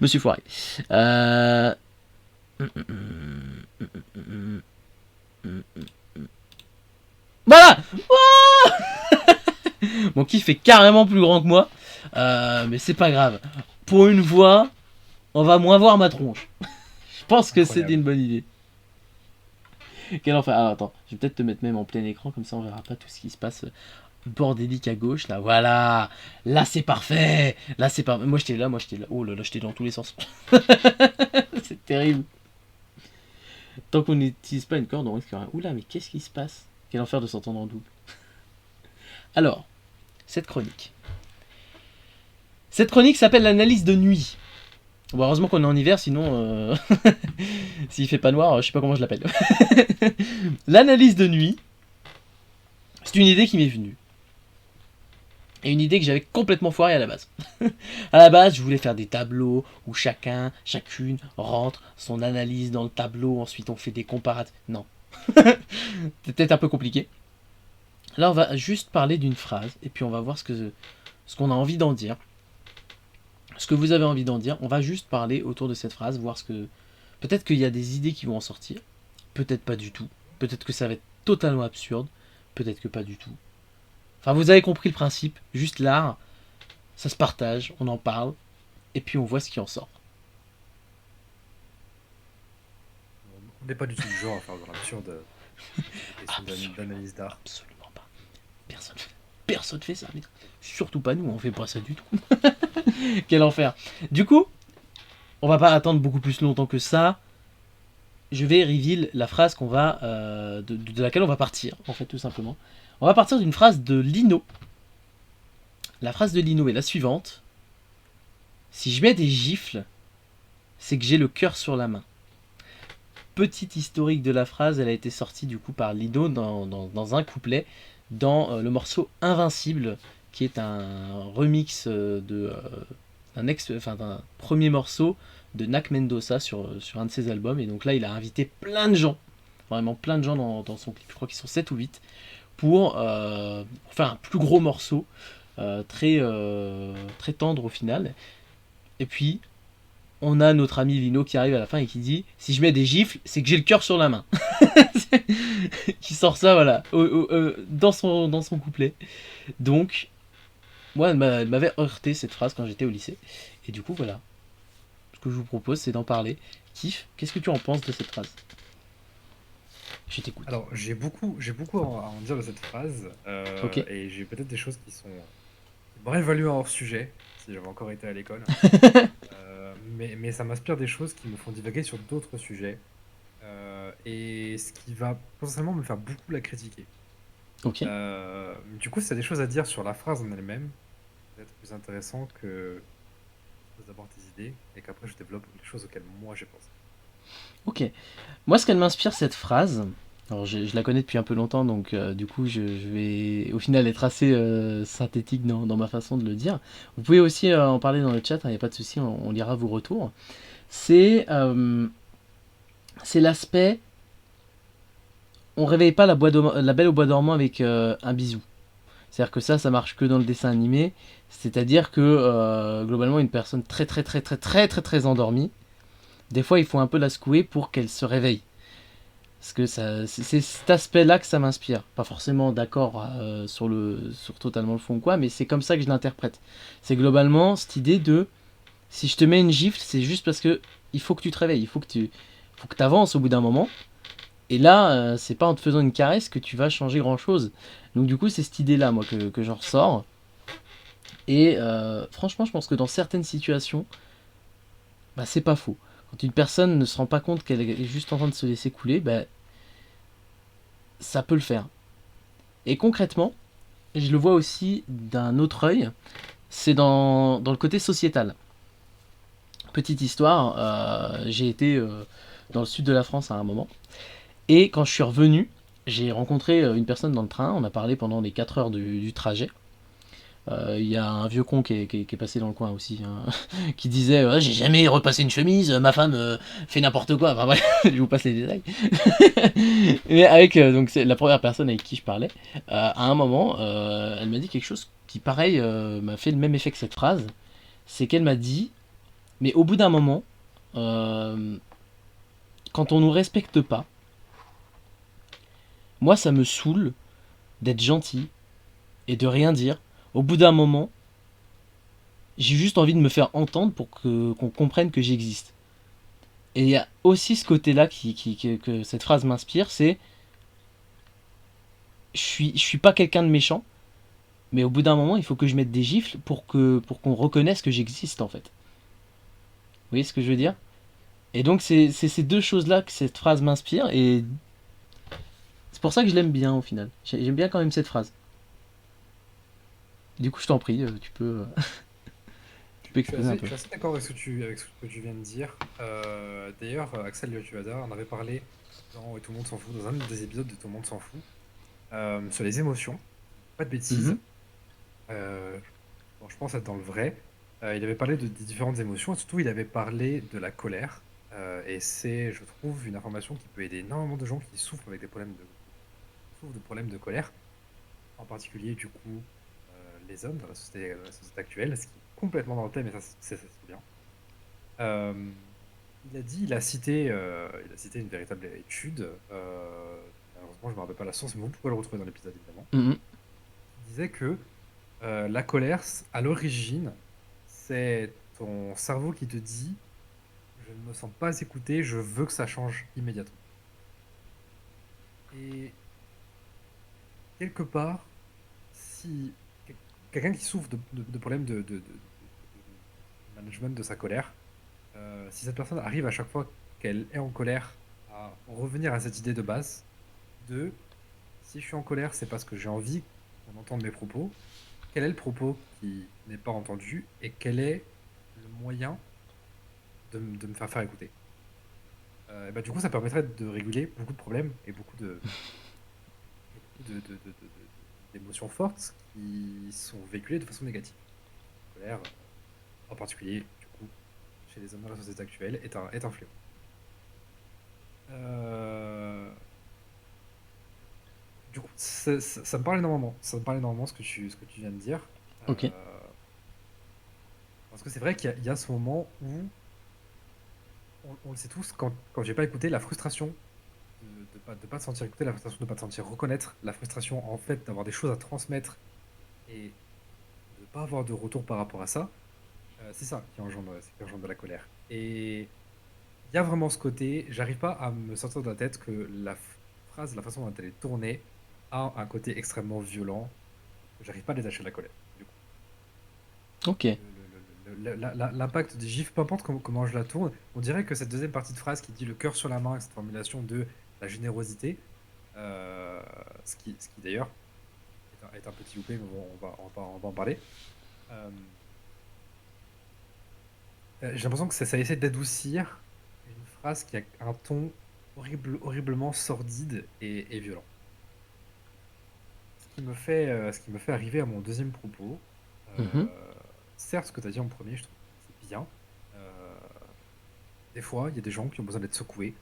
Speaker 1: Monsieur Foiré. Voilà. Mon kiff est carrément plus grand que moi. Mais c'est pas grave. Pour une fois, on va moins voir ma tronche. Je pense que c'était une bonne idée. Quel enfer. Ah, attends, je vais peut-être te mettre même en plein écran, comme ça on verra pas tout ce qui se passe bordélique à gauche, là. Voilà. Là, c'est parfait. Là, c'est parfait. Moi, j'étais là. Oh là là, j'étais dans tous les sens. C'est terrible. Tant qu'on n'utilise pas une corde, on risque rien. Oula, mais qu'est-ce qui se passe? Quel enfer de s'entendre en double. Alors, cette chronique. Cette chronique s'appelle l'analyse de nuit. Bon, heureusement qu'on est en hiver, sinon, s'il fait pas noir, je sais pas comment je l'appelle. L'analyse de nuit, c'est une idée qui m'est venue. Et une idée que j'avais complètement foirée à la base. À la base, je voulais faire des tableaux où chacune rentre son analyse dans le tableau, ensuite on fait des comparatifs. Non. C'est peut-être un peu compliqué. Là, on va juste parler d'une phrase, et puis on va voir ce qu'on a envie d'en dire. Ce que vous avez envie d'en dire, on va juste parler autour de cette phrase, voir ce que... Peut-être qu'il y a des idées qui vont en sortir, peut-être pas du tout, peut-être que ça va être totalement absurde, peut-être que pas du tout. Enfin, vous avez compris le principe, juste l'art, ça se partage, on en parle, et puis on voit ce qui en sort.
Speaker 3: On n'est pas du tout du genre à faire de l'absurde d'analyse d'art.
Speaker 1: Absolument pas. Personne fait ça, mais surtout pas nous, on fait pas ça du tout. Quel enfer. Du coup, on va pas attendre beaucoup plus longtemps que ça. Je vais reveal la phrase qu'on va de laquelle on va partir, en fait, tout simplement. On va partir d'une phrase de Lino. La phrase de Lino est la suivante. Si je mets des gifles, c'est que j'ai le cœur sur la main. Petite historique de la phrase, elle a été sortie du coup par Lino dans un couplet, dans le morceau Invincible, qui est un remix d'un premier morceau de Nak Mendoza sur un de ses albums. Et donc là, il a invité plein de gens, vraiment plein de gens dans son clip, je crois qu'ils sont 7 ou 8, pour faire un plus gros morceau, très tendre au final. Et puis, on a notre ami Lino qui arrive à la fin et qui dit « Si je mets des gifles, c'est que j'ai le cœur sur la main. » Qui sort ça, voilà, dans son couplet. Donc, moi, elle m'avait heurté cette phrase quand j'étais au lycée. Et du coup, voilà. Ce que je vous propose, c'est d'en parler. Kiff, qu'est-ce que tu en penses de cette phrase? Je t'écoute.
Speaker 3: Alors, j'ai beaucoup à en dire de cette phrase.
Speaker 1: Ok.
Speaker 3: Et j'ai peut-être des choses qui m'auraient valu un hors-sujet, si j'avais encore été à l'école. Mais ça m'inspire des choses qui me font divaguer sur d'autres sujets. Et ce qui va potentiellement me faire beaucoup la critiquer.
Speaker 1: Ok.
Speaker 3: Du coup, si tu as des choses à dire sur la phrase en elle-même, peut-être plus intéressant que d'abord tes idées et qu'après je développe les choses auxquelles moi j'ai pensé.
Speaker 1: Ok. Moi, ce qu'elle m'inspire, cette phrase, alors je la connais depuis un peu longtemps, donc du coup, je vais au final être assez synthétique dans ma façon de le dire. Vous pouvez aussi en parler dans le chat, il n'y a pas de souci, on lira vos retours. C'est l'aspect... On réveille pas la belle au bois dormant avec un bisou. C'est-à-dire que ça marche que dans le dessin animé. C'est-à-dire que globalement, une personne très endormie, des fois, il faut un peu la secouer pour qu'elle se réveille. Parce que c'est cet aspect-là que ça m'inspire. Pas forcément d'accord sur totalement le fond ou quoi, mais c'est comme ça que je l'interprète. C'est globalement cette idée de si je te mets une gifle, c'est juste parce que il faut que tu te réveilles, il faut que tu avances au bout d'un moment. Et là, c'est pas en te faisant une caresse que tu vas changer grand-chose. Donc du coup, c'est cette idée-là, moi, que j'en ressors. Et franchement, je pense que dans certaines situations, bah, c'est pas faux. Quand une personne ne se rend pas compte qu'elle est juste en train de se laisser couler, bah, ça peut le faire. Et concrètement, je le vois aussi d'un autre œil, c'est dans le côté sociétal. Petite histoire, j'ai été dans le sud de la France à un moment, et quand je suis revenu, j'ai rencontré une personne dans le train, on a parlé pendant les 4 heures du trajet. Il y a un vieux con qui est passé dans le coin aussi, hein, qui disait j'ai jamais repassé une chemise, ma femme fait n'importe quoi. Enfin bref, je vous passe les détails. Mais avec donc c'est la première personne avec qui je parlais. À un moment, elle m'a dit quelque chose qui pareil m'a fait le même effet que cette phrase. C'est qu'elle m'a dit mais au bout d'un moment, quand on nous respecte pas, moi ça me saoule d'être gentil et de rien dire. Au bout d'un moment, J'ai juste envie de me faire entendre pour qu'on comprenne que j'existe. Et il y a aussi ce côté-là que cette phrase m'inspire, c'est je suis pas quelqu'un de méchant, mais au bout d'un moment, il faut que je mette des gifles pour qu'on reconnaisse que j'existe en fait. Vous voyez ce que je veux dire? Et donc c'est ces deux choses-là que cette phrase m'inspire, et c'est pour ça que je l'aime bien au final. J'aime bien quand même cette phrase. Du coup, je t'en prie, tu peux exposer un
Speaker 3: Je
Speaker 1: peu.
Speaker 3: suis assez d'accord avec ce que tu viens de dire. D'ailleurs, Axel Liotuada en avait parlé dans Et tout le monde s'en fout, dans un des épisodes de Tout le monde s'en fout, sur les émotions. Pas de bêtises.
Speaker 1: Mhm,
Speaker 3: Euh, bon, je pense être dans le vrai. Il avait parlé des différentes émotions, et surtout il avait parlé de la colère. Et c'est, je trouve, une information qui peut aider énormément de gens qui souffrent avec des problèmes souffrent de problèmes de colère, en particulier du coup les hommes dans la société actuelle, ce qui est complètement dans le thème, et ça c'est bien. Euh, il a cité une véritable étude. Malheureusement, je ne me rappelle pas la source, mais vous pouvez le retrouver dans l'épisode évidemment.
Speaker 1: mhm.
Speaker 3: Il disait que la colère, à l'origine, c'est ton cerveau qui te dit, je ne me sens pas écouté, je veux que ça change immédiatement. Et quelque part, si quelqu'un qui souffre de problèmes de management de sa colère, si cette personne arrive à chaque fois qu'elle est en colère à revenir à cette idée de base de si je suis en colère, c'est parce que j'ai envie qu'on entende mes propos. Quel est le propos qui n'est pas entendu et quel est le moyen de me faire écouter? Et bah, du coup, ça permettrait de réguler beaucoup de problèmes et beaucoup d'émotions fortes qui sont véhiculées de façon négative. La colère, en particulier, du coup, chez les hommes dans la société actuelle, est un fléau. Euh, Du coup, ça me parle énormément. Ça me parle énormément ce que tu viens de dire.
Speaker 1: Ok.
Speaker 3: Euh, Parce que c'est vrai qu'il y a ce moment où, on le sait tous, quand j'ai pas écouté, la frustration de pas te sentir écouté, la frustration de pas te sentir reconnaître, la frustration en fait d'avoir des choses à transmettre et de pas avoir de retour par rapport à ça, c'est ça c'est qui engendre de la colère. Et il y a vraiment ce côté, j'arrive pas à me sortir de la tête que phrase, la façon dont elle est tournée, a un côté extrêmement violent, que j'arrive pas à détacher de la colère. Du coup.
Speaker 1: Ok.
Speaker 3: L'impact des gifs, peu importe comment je la tourne, on dirait que cette deuxième partie de phrase qui dit le cœur sur la main, avec cette formulation de la générosité, euh, ce qui d'ailleurs est un petit loupé, mais bon, on va en parler. Euh, j'ai l'impression que ça essaie d'adoucir une phrase qui a un ton horriblement sordide et violent. Ce qui me fait arriver à mon deuxième propos.
Speaker 1: Mhm.
Speaker 3: Euh, Certes, ce que tu as dit en premier, je trouve que c'est bien. Euh, des fois, il y a des gens qui ont besoin d'être secoués.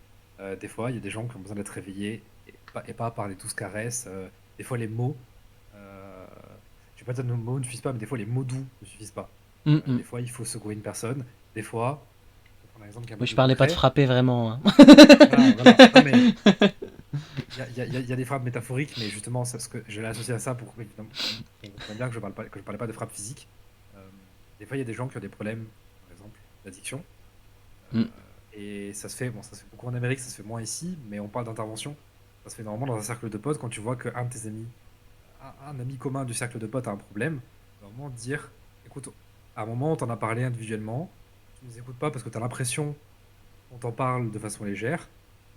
Speaker 3: Des fois, il y a des gens qui ont besoin d'être réveillés et pas par des douces caresses. Des fois, les mots, euh, je vais pas dire que nos mots ne suffisent pas, mais des fois, les mots doux ne suffisent pas.
Speaker 1: Mhm.
Speaker 3: Des fois, il faut secouer une personne. Des fois, pour prendre un exemple qui est un peu
Speaker 1: Oui, je
Speaker 3: plus
Speaker 1: parlais pas de
Speaker 3: concret,
Speaker 1: frapper vraiment, hein.
Speaker 3: voilà, voilà. Non, mais il y a des frappes métaphoriques, mais justement, c'est ce que je l'ai associé à ça pour évidemment, qu'on comprenne bien que que je parlais pas de frappe physique. Euh, des fois, il y a des gens qui ont des problèmes, par exemple, d'addiction.
Speaker 1: Mm.
Speaker 3: Et ça se fait, bon, ça se fait beaucoup en Amérique, ça se fait moins ici, mais on parle d'intervention. Ça se fait normalement dans un cercle de potes quand tu vois qu'un de tes amis, un ami commun du cercle de potes a un problème. Vraiment dire, écoute, à un moment, on t'en a parlé individuellement, tu nous écoutes pas parce que tu as l'impression qu'on t'en parle de façon légère.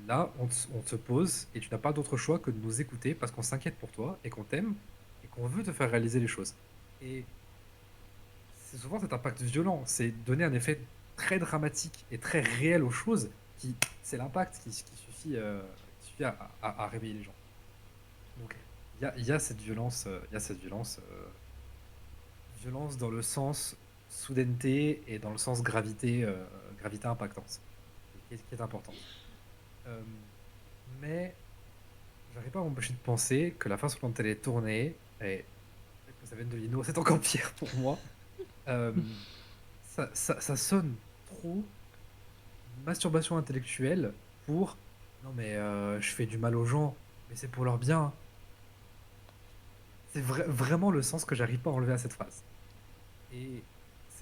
Speaker 3: Là, on te pose et tu n'as pas d'autre choix que de nous écouter parce qu'on s'inquiète pour toi et qu'on t'aime et qu'on veut te faire réaliser les choses. Et c'est souvent cet impact violent, c'est donner un effet très dramatique et très réel aux choses qui, c'est l'impact qui suffit à réveiller les gens. Donc, il y a cette violence, violence dans le sens soudaineté et dans le sens gravité impactante, qui est importante. Euh, mais j'arrive pas à m'empêcher de penser que la façon dont elle est tournée, et peut-être que ça vient de Lino, c'est encore pire pour moi, euh, ça sonne trop masturbation intellectuelle pour non mais je fais du mal aux gens, mais c'est pour leur bien. C'est vraiment le sens que j'arrive pas à enlever à cette phrase. Et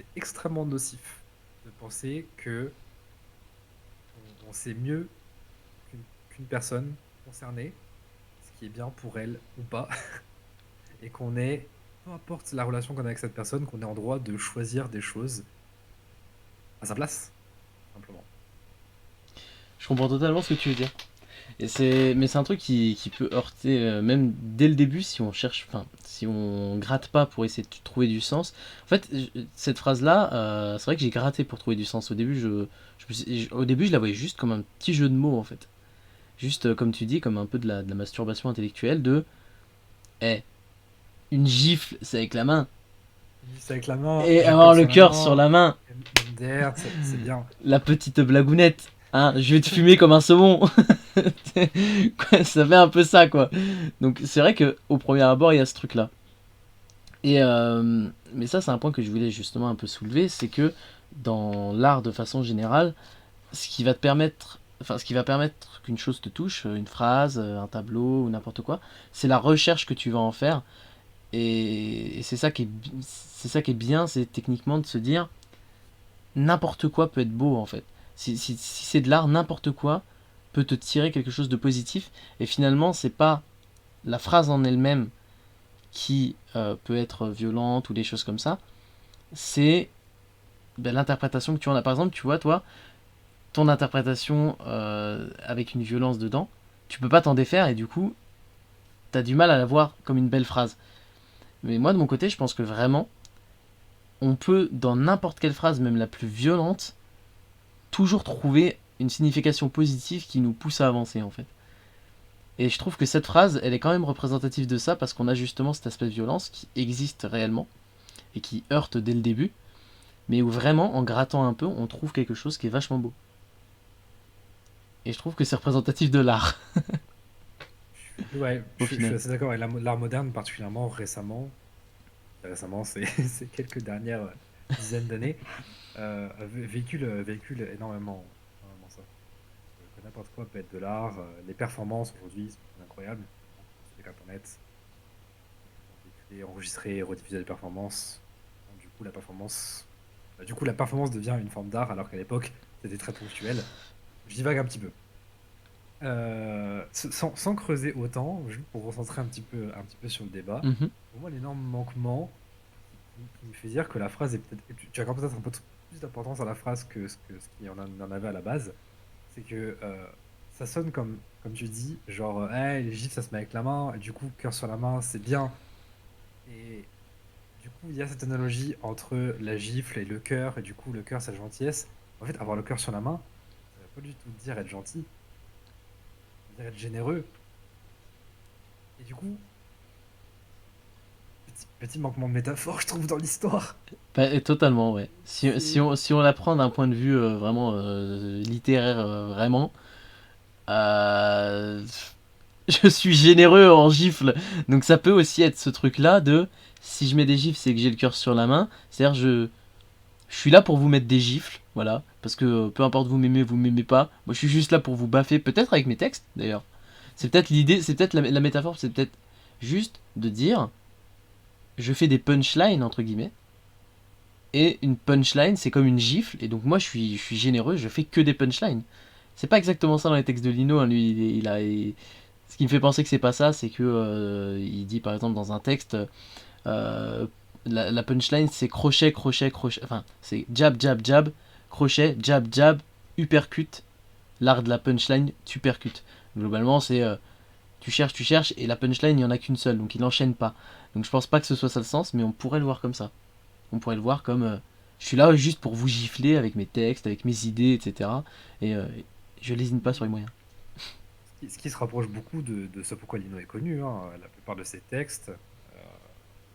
Speaker 3: c'est extrêmement nocif de penser que on sait mieux qu'une personne concernée, ce qui est bien pour elle ou pas, et qu'on est, peu importe la relation qu'on a avec cette personne, qu'on est en droit de choisir des choses à sa place, simplement.
Speaker 1: Je comprends totalement ce que tu veux dire. Mais c'est un truc qui peut heurter, même dès le début, si on cherche, enfin, si on gratte pas pour essayer de trouver du sens. En fait, cette phrase-là, c'est vrai que j'ai gratté pour trouver du sens. Au début, au début, je la voyais juste comme un petit jeu de mots, en fait. Juste, comme tu dis, comme un peu de la masturbation intellectuelle de, eh, une gifle, c'est avec la main.
Speaker 3: C'est avec la main,
Speaker 1: Et
Speaker 3: j'ai le
Speaker 1: avoir
Speaker 3: cœur
Speaker 1: le
Speaker 3: sur la
Speaker 1: cœur sur
Speaker 3: main,
Speaker 1: la main.
Speaker 3: MDR, c'est bien.
Speaker 1: La petite blagounette. Hein, je vais te fumer comme un saumon. Ça fait un peu ça, quoi. Donc c'est vrai que au premier abord, il y a ce truc-là. Mais ça, c'est un point que je voulais justement un peu soulever, c'est que dans l'art de façon générale, ce qui va te permettre, enfin, ce qui va permettre qu'une chose te touche, une phrase, un tableau ou n'importe quoi, c'est la recherche que tu vas en faire. Et c'est ça qui est bien, c'est techniquement de se dire n'importe quoi peut être beau en fait. Si c'est de l'art, n'importe quoi peut te tirer quelque chose de positif. Et finalement, c'est pas la phrase en elle-même qui peut être violente ou des choses comme ça. C'est l'interprétation que tu en as. Par exemple, tu vois, toi, ton interprétation avec une violence dedans, tu peux pas t'en défaire et du coup, t'as du mal à la voir comme une belle phrase. Mais moi, de mon côté, je pense que vraiment, on peut, dans n'importe quelle phrase, même la plus violente, toujours trouver une signification positive qui nous pousse à avancer, en fait. Et je trouve que cette phrase, elle est quand même représentative de ça, parce qu'on a justement cet aspect de violence qui existe réellement, et qui heurte dès le début, mais où vraiment, en grattant un peu, on trouve quelque chose qui est vachement beau. Et je trouve que c'est représentatif de l'art,
Speaker 3: Ouais,
Speaker 1: au
Speaker 3: je suis
Speaker 1: final.
Speaker 3: assez d'accord. Et l'art moderne, particulièrement récemment, récemment, c'est c'est quelques dernières dizaines d'années, véhicule énormément, énormément ça. Que n'importe quoi peut être de l'art. Les performances aujourd'hui sont incroyables. Sur les Internet, véhiculer, enregistrer, rediffuser les performances. Donc, du coup, la performance devient une forme d'art, alors qu'à l'époque, c'était très ponctuel. Je divague un petit peu. Sans creuser autant, juste pour recentrer un petit peu sur le débat,
Speaker 1: Mhm.
Speaker 3: pour moi, l'énorme manquement qui me fait dire que la phrase est peut-être. Et tu accordes peut-être un peu plus d'importance à la phrase que ce qu'il y en avait à la base, c'est que ça sonne comme tu dis, genre, hey, les gifs, ça se met avec la main, et du coup, cœur sur la main, c'est bien. Et du coup, il y a cette analogie entre la gifle et le cœur, et du coup, le cœur, c'est la gentillesse. En fait, avoir le cœur sur la main, ça veut pas du tout dire être gentil, ça veut dire être généreux. Et du coup, petit manquement de métaphore, je trouve, dans l'histoire.
Speaker 1: Bah, et totalement, ouais.
Speaker 3: C'est.
Speaker 1: Si on la prend d'un point de vue vraiment littéraire, vraiment, euh, je suis généreux en gifles. Donc ça peut aussi être ce truc-là de si je mets des gifles, c'est que j'ai le cœur sur la main. C'est-à-dire, je suis là pour vous mettre des gifles, voilà. Parce que peu importe, vous m'aimez pas. Moi, je suis juste là pour vous baffer, peut-être avec mes textes, d'ailleurs. C'est peut-être l'idée, c'est peut-être la métaphore, c'est peut-être juste de dire je fais des punchlines, entre guillemets. Et une punchline, c'est comme une gifle. Et donc, moi, je suis généreux, je fais que des punchlines. C'est pas exactement ça dans les textes de Lino, hein, lui. Ce qui me fait penser que c'est pas ça, c'est que il dit par exemple dans un texte euh, la punchline c'est crochet, crochet, crochet. Enfin, c'est jab, jab, jab, crochet, jab, jab, uppercut. L'art de la punchline, tu percutes. Globalement, c'est tu cherches, et la punchline, il y en a qu'une seule, donc il enchaîne pas. Donc je pense pas que ce soit ça le sens, mais on pourrait le voir comme ça. On pourrait le voir comme je suis là juste pour vous gifler avec mes textes, avec mes idées, etc. Et je lésine pas sur les moyens.
Speaker 3: Ce qui se rapproche beaucoup de ce pourquoi Lino est connu, hein. La plupart de ses textes,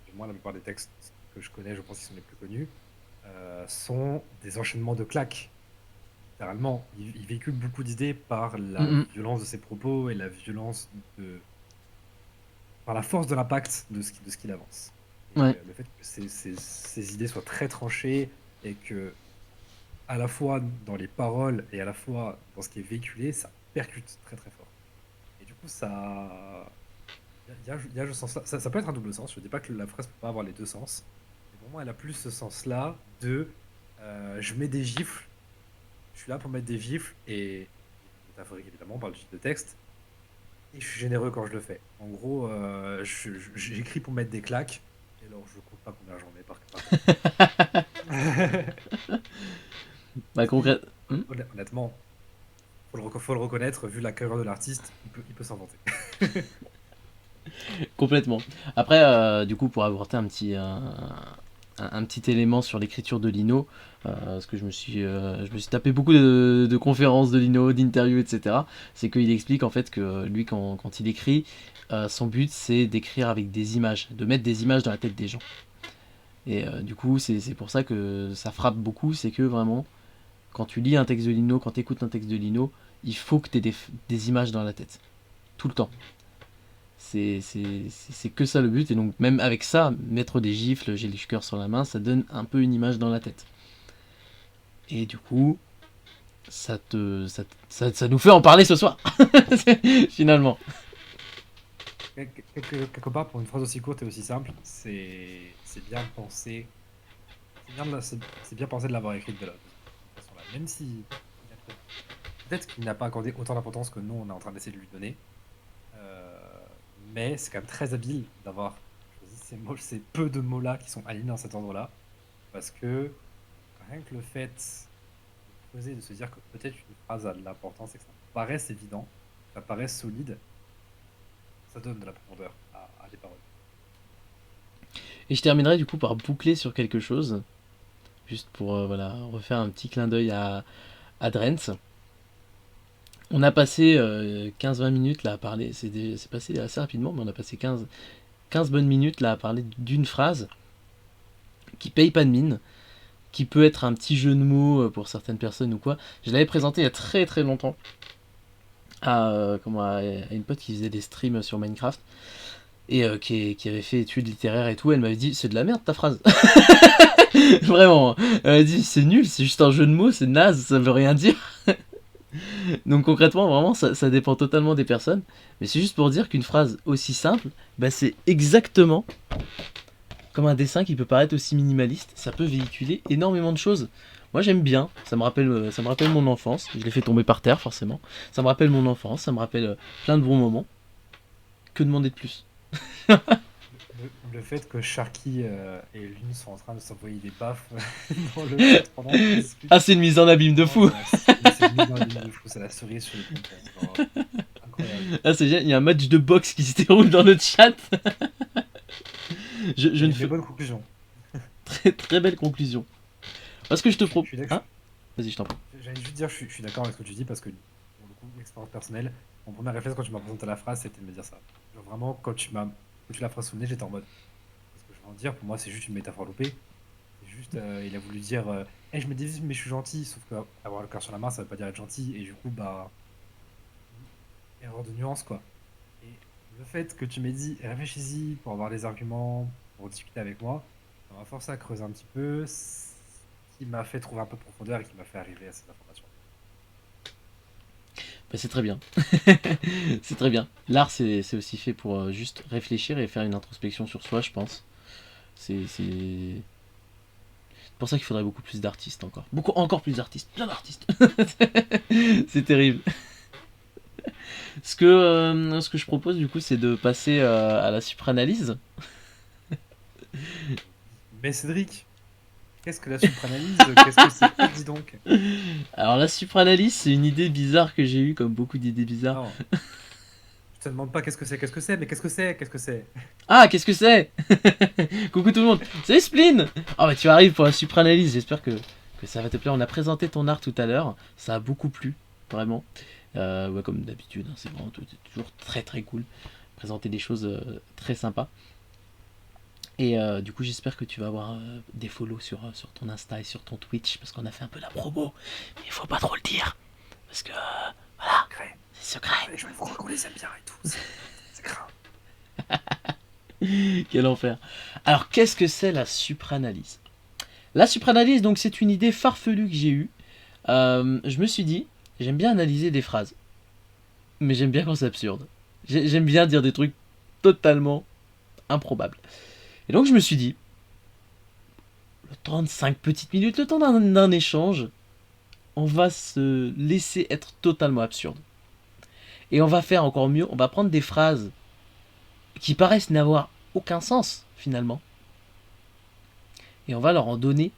Speaker 3: du moins la plupart des textes que je connais, je pense qu'ils sont les plus connus, sont des enchaînements de claques. Littéralement, il véhicule beaucoup d'idées par la
Speaker 1: Mm,
Speaker 3: violence de ses propos et par la force de l'impact de ce qu'il avance.
Speaker 1: mm. Ouais.
Speaker 3: Et le fait que ces idées soient très tranchées et que, à la fois dans les paroles et à la fois dans ce qui est véhiculé, ça percute très très fort. Et du coup, ça. Il y a ce sens-là. Ça peut être un double sens. Je ne dis pas que la phrase ne peut pas avoir les deux sens. Mais pour moi, elle a plus ce sens-là de je mets des gifles, je suis là pour mettre des gifles, et métaphorique évidemment, on parle de gifles de texte, et je suis généreux quand je le fais. En gros, j'écris pour mettre des claques, et alors je compte pas combien j'en mets par
Speaker 1: Bah, concrète.
Speaker 3: Honnêtement, faut le reconnaître, vu la carrière de l'artiste, il peut s'en vanter.
Speaker 1: Complètement. Après, du coup, pour apporter un petit élément sur l'écriture de Lino, parce que je me suis tapé beaucoup de conférences de Lino, d'interviews, etc. C'est qu'il explique en fait que lui, quand il écrit, son but c'est d'écrire avec des images, de mettre des images dans la tête des gens. Et du coup, c'est pour ça que ça frappe beaucoup, c'est que vraiment, quand tu lis un texte de Lino, quand tu écoutes un texte de Lino, il faut que tu aies des images dans la tête. Tout le temps. C'est que ça le but, et donc même avec ça, mettre des gifles, j'ai les cœurs sur la main, ça donne un peu une image dans la tête. Et du coup, ça nous fait en parler ce soir, finalement.
Speaker 3: Quelque part, pour une phrase aussi courte et aussi simple, c'est bien pensé. C'est bien pensé de l'avoir écrite de cette façon-là. Même si peut-être qu'il n'a pas accordé autant d'importance que nous, on est en train d'essayer de lui donner. Mais c'est quand même très habile d'avoir choisi ces peu de mots-là qui sont alignés dans cet ordre-là. Parce que rien que le fait de poser, de se dire que peut-être une phrase a de l'importance et que ça paraisse évident, ça paraisse solide, ça donne de la profondeur à des paroles.
Speaker 1: Et je terminerai du coup par boucler sur quelque chose, juste pour voilà, refaire un petit clin d'œil à Drentz. On a passé 15-20 minutes là à parler, c'est passé assez rapidement, mais on a passé 15 bonnes minutes là à parler d'une phrase qui paye pas de mine, qui peut être un petit jeu de mots pour certaines personnes ou quoi. Je l'avais présenté il y a très très longtemps à une pote qui faisait des streams sur Minecraft et qui avait fait études littéraires et tout. Elle m'avait dit c'est de la merde ta phrase. Vraiment. Elle m'a dit c'est nul, c'est juste un jeu de mots, c'est naze, ça veut rien dire. Donc concrètement, vraiment, ça dépend totalement des personnes. Mais c'est juste pour dire qu'une phrase aussi simple, bah, c'est exactement comme un dessin qui peut paraître aussi minimaliste. Ça peut véhiculer énormément de choses. Moi j'aime bien, ça me rappelle mon enfance. Je l'ai fait tomber par terre forcément. Ça me rappelle mon enfance, ça me rappelle plein de bons moments. Que demander de plus?
Speaker 3: Le fait que Sharky et Lune sont en train de s'envoyer des baffes dans le chat pendant qu'on discute.
Speaker 1: Ah, c'est une mise en abîme de fou.
Speaker 3: C'est une mise en abîme de fou, c'est la cerise sur le pompon. Incroyable.
Speaker 1: Ah, c'est génial, il y a un match de boxe qui se déroule dans le chat. je ne fais
Speaker 3: bonne conclusion.
Speaker 1: très très belle conclusion. Parce que je te
Speaker 3: Je
Speaker 1: propose.
Speaker 3: suis d'accord.
Speaker 1: Ah, vas-y, je t'en prie.
Speaker 3: J'allais juste dire, je suis d'accord avec ce que tu dis parce que, pour le coup, expérience personnelle, mon premier réflexe quand tu m'as présenté la phrase, c'était de me dire ça. Genre vraiment, quand tu l'as façonné, j'étais en mode. Parce que je vais en dire, pour moi, c'est juste une métaphore loupée. C'est juste, il a voulu dire, hey, je me dévise, mais je suis gentil. Sauf qu'avoir le cœur sur la main, ça veut pas dire être gentil. Et du coup, bah. Erreur de nuance, quoi. Et le fait que tu m'aies dit, réfléchis-y pour avoir des arguments, pour discuter avec moi, ça m'a forcé à creuser un petit peu, ce qui m'a fait trouver un peu de profondeur et qui m'a fait arriver à cette information.
Speaker 1: Bah, c'est très bien. C'est très bien. L'art, c'est aussi fait pour juste réfléchir et faire une introspection sur soi, je pense. C'est pour ça qu'il faudrait beaucoup plus d'artistes encore. Encore plus d'artistes. Plein d'artistes. C'est terrible. Ce que je propose, du coup, c'est de passer à la supranalyse.
Speaker 3: Mais Cédric, qu'est-ce que la supranalyse? Qu'est-ce que c'est? Dis donc.
Speaker 1: Alors, la supranalyse, c'est une idée bizarre que j'ai eue, comme beaucoup d'idées bizarres.
Speaker 3: Non. Je te demande pas qu'est-ce que c'est, mais qu'est-ce que c'est?
Speaker 1: Ah, qu'est-ce que c'est? Coucou tout le monde. C'est Spleen. Oh, bah, tu arrives pour la supranalyse. J'espère que ça va te plaire. On a présenté ton art tout à l'heure. Ça a beaucoup plu, vraiment. Ouais, comme d'habitude, hein, c'est vraiment toujours très très cool. Présenter des choses très sympas. Et du coup, j'espère que tu vas avoir des follow sur ton Insta et sur ton Twitch, parce qu'on a fait un peu la promo. Mais il faut pas trop le dire. Parce que, voilà, c'est secret.
Speaker 3: Les gens vont croire qu'on les aime bien et tout. C'est grave.
Speaker 1: Quel enfer. Alors, qu'est-ce que c'est la supranalyse? La supranalyse, donc, c'est une idée farfelue que j'ai eue. Je me suis dit, j'aime bien analyser des phrases. Mais j'aime bien quand c'est absurde. J'aime bien dire des trucs totalement improbables. Et donc, je me suis dit, le temps de 5 petites minutes, le temps d'un échange, on va se laisser être totalement absurde. Et on va faire encore mieux, on va prendre des phrases qui paraissent n'avoir aucun sens, finalement. Et on va leur en donner.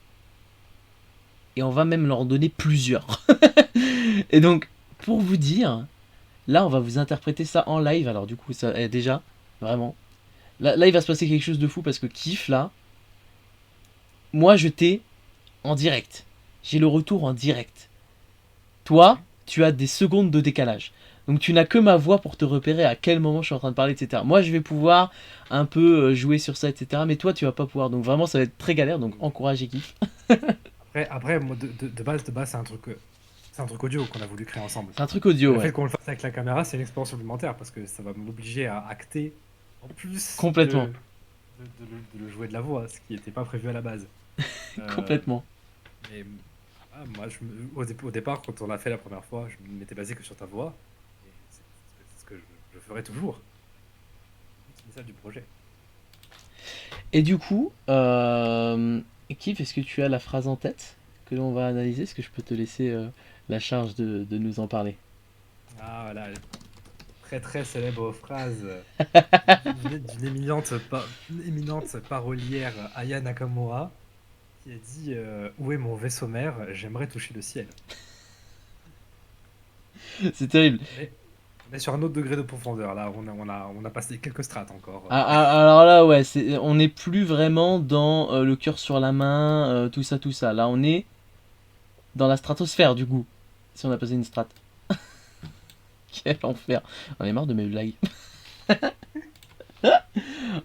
Speaker 1: Et on va même leur en donner plusieurs. Et donc, pour vous dire, là, on va vous interpréter ça en live. Alors, du coup, ça est déjà, vraiment. Là, il va se passer quelque chose de fou parce que Kiff, là, moi, je t'ai en direct. J'ai le retour en direct. Toi, tu as des secondes de décalage. Donc tu n'as que ma voix pour te repérer à quel moment je suis en train de parler, etc. Moi, je vais pouvoir un peu jouer sur ça, etc. Mais toi, tu vas pas pouvoir. Donc vraiment, ça va être très galère. Donc encourage et kiffe.
Speaker 3: Après moi, de base, c'est un truc audio qu'on a voulu créer ensemble.
Speaker 1: C'est un truc audio,
Speaker 3: Le fait
Speaker 1: ouais.
Speaker 3: qu'on le fasse avec la caméra, c'est une expérience supplémentaire parce que ça va m'obliger à acter en plus
Speaker 1: Complètement.
Speaker 3: de le jouer de la voix, ce qui n'était pas prévu à la base. Euh,
Speaker 1: Complètement.
Speaker 3: mais moi, au départ, quand on l'a fait la première fois, je m'étais basé que sur ta voix. Et c'est ce que je ferai toujours. C'est ça du projet.
Speaker 1: Et du coup, Kif, est-ce que tu as la phrase en tête que l'on va analyser? Est-ce que je peux te laisser la charge de nous en parler?
Speaker 3: Ah voilà, très très célèbre phrase d'une éminente parolière Aya Nakamura qui a dit où est mon vaisseau mère? J'aimerais toucher le ciel.
Speaker 1: C'est terrible.
Speaker 3: Mais on est sur un autre degré de profondeur là, on a passé quelques strates encore.
Speaker 1: Alors là, ouais, on n'est plus vraiment dans le cœur sur la main, tout ça, tout ça. Là, on est dans la stratosphère, du coup. Si on a passé une strate. Quel enfer. On est marre de mes blagues.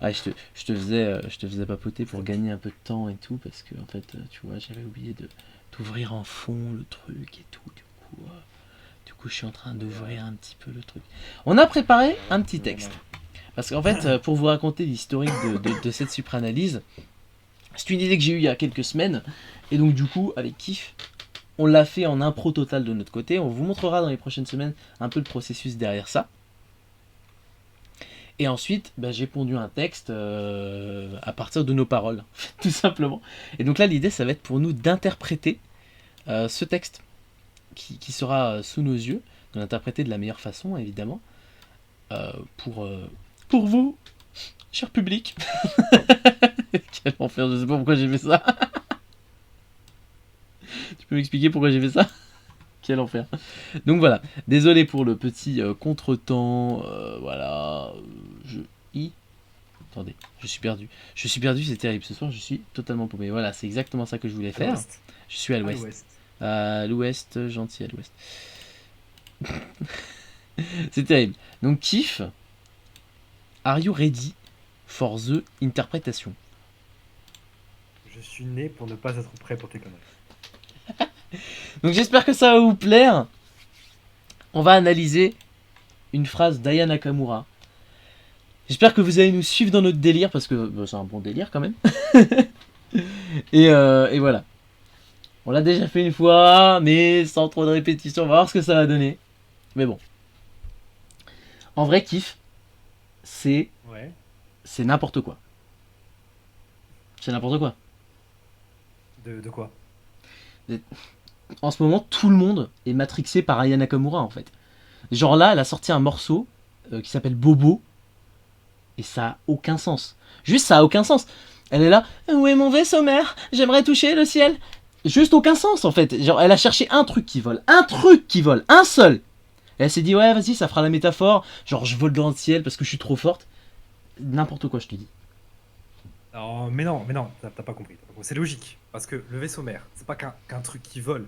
Speaker 1: Ah, je te faisais papoter pour gagner un peu de temps et tout, parce que, en fait, tu vois, j'avais oublié de d'ouvrir en fond le truc et tout. Du coup, je suis en train d'ouvrir un petit peu le truc. On a préparé un petit texte. Parce qu'en fait, pour vous raconter l'historique de cette supranalyse, c'est une idée que j'ai eue il y a quelques semaines. Et donc, du coup, avec Kiff, on l'a fait en impro total de notre côté. On vous montrera dans les prochaines semaines un peu le processus derrière ça. Et ensuite, j'ai pondu un texte à partir de nos paroles, tout simplement. Et donc là, l'idée, ça va être pour nous d'interpréter ce texte qui sera sous nos yeux, de l'interpréter de la meilleure façon, évidemment, pour vous, cher public. Quel enfer, je sais pas pourquoi j'ai fait ça. Tu peux m'expliquer pourquoi j'ai fait ça? Quel enfer. Donc voilà, désolé pour le petit contretemps. Voilà. Attendez, je suis perdu. Je suis perdu, c'est terrible. Ce soir, je suis totalement paumé. Voilà, c'est exactement ça que je voulais
Speaker 3: À
Speaker 1: faire.
Speaker 3: l'ouest.
Speaker 1: Je suis à
Speaker 3: À
Speaker 1: l'ouest.
Speaker 3: l'ouest.
Speaker 1: À l'ouest, gentil à l'ouest. C'est terrible. Donc, Kiff, are you ready for the interpretation?
Speaker 3: Je suis né pour ne pas être prêt pour tes conneries.
Speaker 1: Donc, j'espère que ça va vous plaire. On va analyser une phrase d'Aya Nakamura. J'espère que vous allez nous suivre dans notre délire, parce que c'est un bon délire quand même. et voilà. On l'a déjà fait une fois, mais sans trop de répétition. On va voir ce que ça va donner. Mais bon. En vrai, Kiff, c'est
Speaker 3: Ouais.
Speaker 1: n'importe quoi. C'est n'importe quoi.
Speaker 3: De quoi?
Speaker 1: En ce moment, tout le monde est matrixé par Aya Nakamura, en fait. Genre là, elle a sorti un morceau qui s'appelle Bobo. Et ça a aucun sens. Juste, ça a aucun sens. Elle est là, où est mon vaisseau mère? J'aimerais toucher le ciel. Juste aucun sens, en fait. Genre, elle a cherché un truc qui vole. Un truc qui vole. Un seul. Et elle s'est dit, ouais, vas-y, ça fera la métaphore. Genre, je vole dans le ciel parce que je suis trop forte. N'importe quoi, je te dis.
Speaker 3: Alors, mais non, t'as pas compris. C'est logique. Parce que le vaisseau mère, c'est pas qu'un truc qui vole.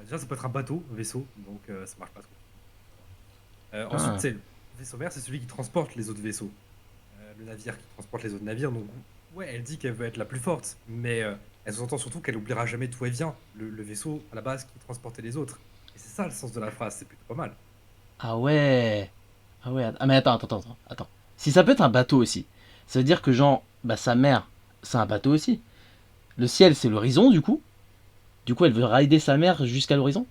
Speaker 3: Déjà, ça peut être un bateau, un vaisseau, donc ça marche pas trop. Ensuite, c'est le vaisseau mère, c'est celui qui transporte les autres vaisseaux. Le navire qui transporte les autres navires. Donc, ouais, elle dit qu'elle veut être la plus forte, mais elle sous-entend surtout qu'elle oubliera jamais d'où elle vient. Le vaisseau, à la base, qui transportait les autres. Et c'est ça le sens de la phrase, c'est plutôt pas mal.
Speaker 1: Ah ouais. Ah ouais. Ah mais attends. Si ça peut être un bateau aussi, ça veut dire que genre, sa mère, c'est un bateau aussi. Le ciel, c'est l'horizon, du coup. Du coup, elle veut rider sa mère jusqu'à l'horizon.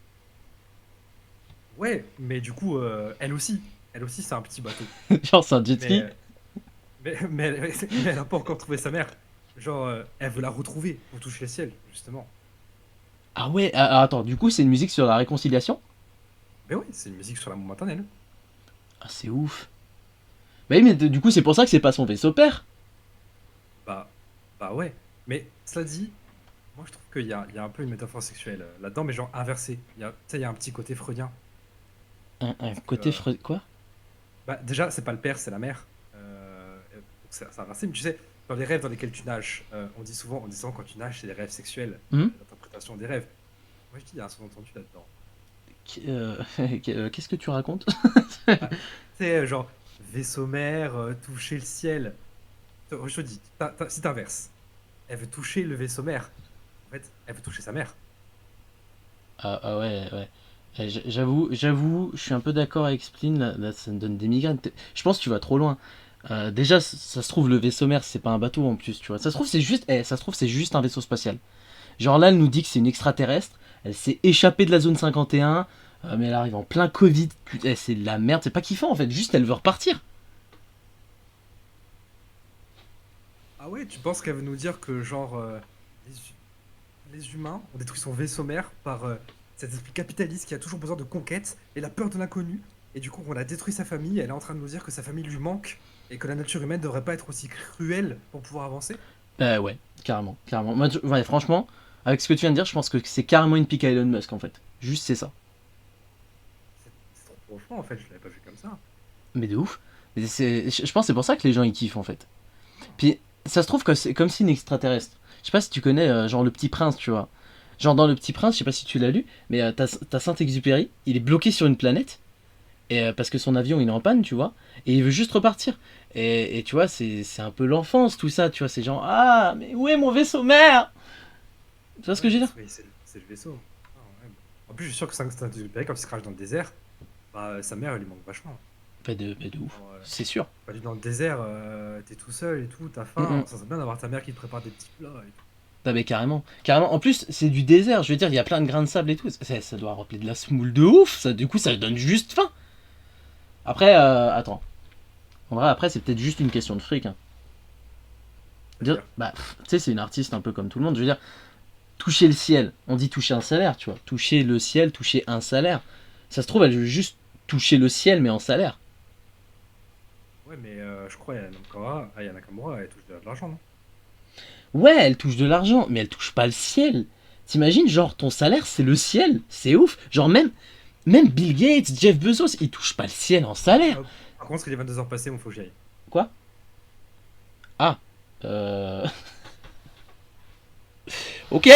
Speaker 3: Ouais, mais du coup, elle aussi, c'est un petit bateau.
Speaker 1: Genre, c'est un jet ski.
Speaker 3: Mais elle a pas encore trouvé sa mère. Genre, elle veut la retrouver pour toucher le ciel, justement.
Speaker 1: Ah ouais, attends, du coup, c'est une musique sur la réconciliation?
Speaker 3: Mais oui, c'est une musique sur l'amour maternel.
Speaker 1: Ah, c'est ouf. Bah oui, mais du coup, c'est pour ça que c'est pas son vaisseau père.
Speaker 3: Bah, bah ouais. Mais cela dit, moi je trouve qu'il y a un peu une métaphore sexuelle là-dedans, mais genre inversée. Tu sais, il y a un petit côté freudien.
Speaker 1: Un
Speaker 3: Parce que,
Speaker 1: côté quoi?
Speaker 3: bah, déjà, c'est pas le père, c'est la mère. Donc c'est inversé, mais tu sais, dans les rêves dans lesquels tu nages, on dit souvent quand tu nages, c'est des rêves sexuels,
Speaker 1: Hmm.
Speaker 3: l'interprétation des rêves. Moi je dis, il y a un sous-entendu là-dedans.
Speaker 1: Qu'est-ce que tu racontes?
Speaker 3: Bah, tu sais, genre, vaisseau mère, toucher le ciel. Je te dis, si t'inverses, elle veut toucher le vaisseau mère. En fait, elle veut toucher sa mère.
Speaker 1: Ah ouais, ouais. J'avoue, je suis un peu d'accord avec Spleen, là, ça me donne des migraines. Je pense que tu vas trop loin. Déjà, ça se trouve, le vaisseau mère, c'est pas un bateau en plus, tu vois. Ça se trouve, c'est juste un vaisseau spatial. Genre là, elle nous dit que c'est une extraterrestre, elle s'est échappée de la zone 51, mais elle arrive en plein Covid, putain, c'est de la merde, c'est pas kiffant en fait, juste elle veut repartir.
Speaker 3: Ah ouais, tu penses qu'elle veut nous dire que, genre, les, hu- les humains ont détruit son vaisseau mère par cet esprit capitaliste qui a toujours besoin de conquête et la peur de l'inconnu. Et du coup, on a détruit sa famille, elle est en train de nous dire que sa famille lui manque et que la nature humaine ne devrait pas être aussi cruelle pour pouvoir avancer.
Speaker 1: Ouais, carrément, carrément. Moi, ouais, franchement, avec ce que tu viens de dire, je pense que c'est carrément une pique à Elon Musk en fait. Juste c'est ça.
Speaker 3: C'est trop profond en fait, je l'avais pas vu comme ça.
Speaker 1: Mais de ouf. Mais je pense que c'est pour ça que les gens ils kiffent en fait. Puis ça se trouve que c'est comme si une extraterrestre. Je sais pas si tu connais genre le Petit Prince, tu vois. Genre dans le Petit Prince, je sais pas si tu l'as lu, mais t'as Saint-Exupéry, il est bloqué sur une planète et parce que son avion il est en panne, tu vois, et il veut juste repartir. Et tu vois, c'est un peu l'enfance tout ça, tu vois, c'est genre ah mais où est mon vaisseau mère? Tu vois ce
Speaker 3: Ouais,
Speaker 1: que j'ai là?
Speaker 3: c'est le vaisseau. Ah, ouais. En plus, je suis sûr que Saint-Exupéry, quand il se crache dans le désert, bah, sa mère, elle lui manque vachement.
Speaker 1: Pas de ouf,
Speaker 3: Genre,
Speaker 1: c'est sûr.
Speaker 3: bah, dans le désert, t'es tout seul et tout, t'as
Speaker 1: Mm,
Speaker 3: faim.
Speaker 1: mm.
Speaker 3: Ça serait bien d'avoir ta mère qui te prépare des petits plats et tout.
Speaker 1: Ah mais carrément, carrément. En plus, c'est du désert. Je veux dire, il y a plein de grains de sable et tout. Ça doit rappeler de la semoule de ouf. Ça, du coup, ça donne juste faim. Après, attends. En vrai, après, c'est peut-être juste une question de fric. Hein.
Speaker 3: C'est-à-dire,
Speaker 1: Bah, tu sais, c'est une artiste un peu comme tout le monde. Je veux dire, toucher le ciel. On dit toucher un salaire, tu vois. Toucher le ciel, toucher un salaire. Ça se trouve, elle veut juste toucher le ciel, mais en salaire.
Speaker 3: ouais, mais je crois Aya Nakamura, elle touche de l'argent, non?
Speaker 1: Ouais, elle touche de l'argent, mais elle touche pas le ciel. T'imagines, genre, ton salaire, c'est le ciel. C'est ouf. Genre, même Bill Gates, Jeff Bezos, ils touchent pas le ciel en salaire.
Speaker 3: Hop. Par contre, il est 22 heures passées, il faut que j'y aille.
Speaker 1: Quoi? Ah. Euh... Ok.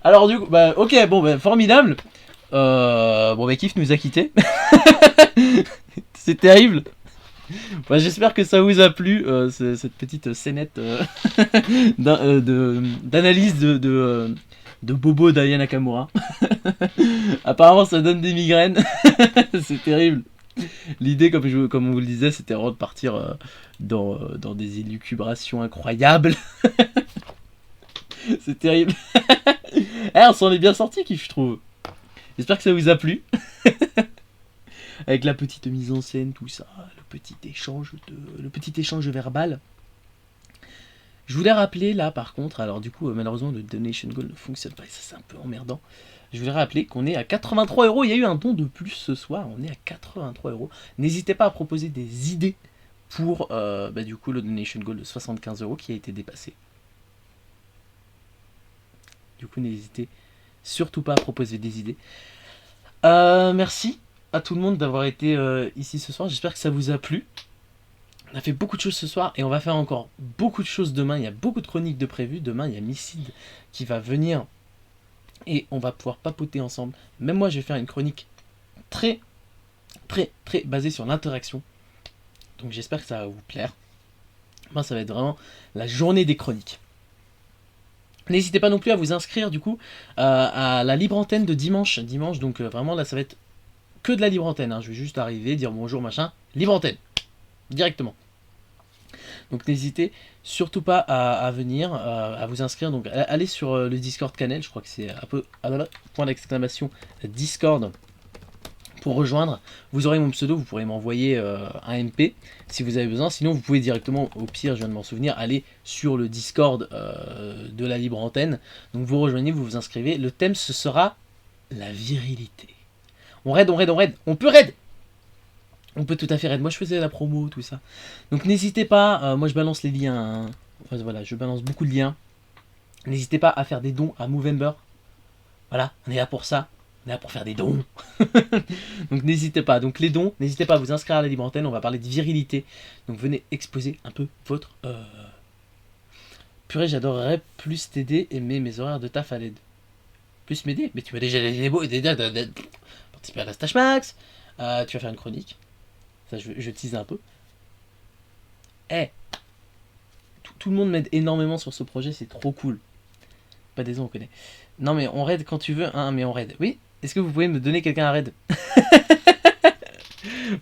Speaker 1: Alors du coup, bah ok, bon, bah, formidable. Bon, bah Kif nous a quittés. C'est terrible. Bah, j'espère que ça vous a plu, cette petite scénette d'analyse de Bobo d'Aya Nakamura. Apparemment, ça donne des migraines. C'est terrible. L'idée, comme on vous le disait, c'était vraiment de partir dans des élucubrations incroyables. C'est terrible. On s'en est bien sorti, Kif, je trouve. J'espère que ça vous a plu. Avec la petite mise en scène, tout ça, le petit échange verbal. Je voulais rappeler là, par contre, alors du coup, malheureusement, le donation goal ne fonctionne pas, et ça c'est un peu emmerdant. Je voulais rappeler qu'on est à 83 €. Il y a eu un don de plus ce soir, on est à 83 €. N'hésitez pas à proposer des idées pour du coup le donation goal de 75 € qui a été dépassé. Du coup, n'hésitez surtout pas à proposer des idées. Merci à tout le monde d'avoir été ici ce soir. J'espère que ça vous a plu. On a fait beaucoup de choses ce soir et on va faire encore beaucoup de choses demain. Il y a beaucoup de chroniques de prévues. Demain, il y a Misside qui va venir et on va pouvoir papoter ensemble. Même moi, je vais faire une chronique très, très, très basée sur l'interaction. Donc j'espère que ça va vous plaire. Moi, ça va être vraiment la journée des chroniques. N'hésitez pas non plus à vous inscrire du coup à la libre antenne de dimanche. Dimanche, donc vraiment là, ça va être que de la libre antenne. Hein. Je vais juste arriver, dire bonjour, machin. Libre antenne. Directement. Donc n'hésitez surtout pas à venir, à vous inscrire. Donc allez sur le Discord Canal, je crois que c'est un peu point d'exclamation Discord Pour rejoindre, vous aurez mon pseudo, vous pourrez m'envoyer un MP si vous avez besoin. Sinon, vous pouvez directement, au pire, je viens de m'en souvenir, aller sur le Discord de la Libre Antenne. Donc vous rejoignez, vous vous inscrivez. Le thème, ce sera la virilité. On raid, on raid, on raid. On peut raid. On peut tout à fait raid. Moi, je faisais la promo, tout ça. Donc n'hésitez pas. Moi, je balance les liens. Hein. Enfin, voilà, je balance beaucoup de liens. N'hésitez pas à faire des dons à Movember. Voilà, on est là pour ça. On est là pour faire des dons. Donc n'hésitez pas. Donc les dons, n'hésitez pas à vous inscrire à la Libre Antenne. On va parler de virilité. Donc venez exposer un peu votre... Purée, j'adorerais plus t'aider et mes horaires de taf à l'aide. Plus m'aider? Mais tu m'as déjà participer à la Stache Max. Tu vas faire une chronique. Ça, je tease un peu. Eh, tout le monde m'aide énormément sur ce projet. C'est trop cool. Pas des on connaît. Non mais on raid quand tu veux, hein, mais on raid. Oui. Est-ce que vous pouvez me donner quelqu'un à raid?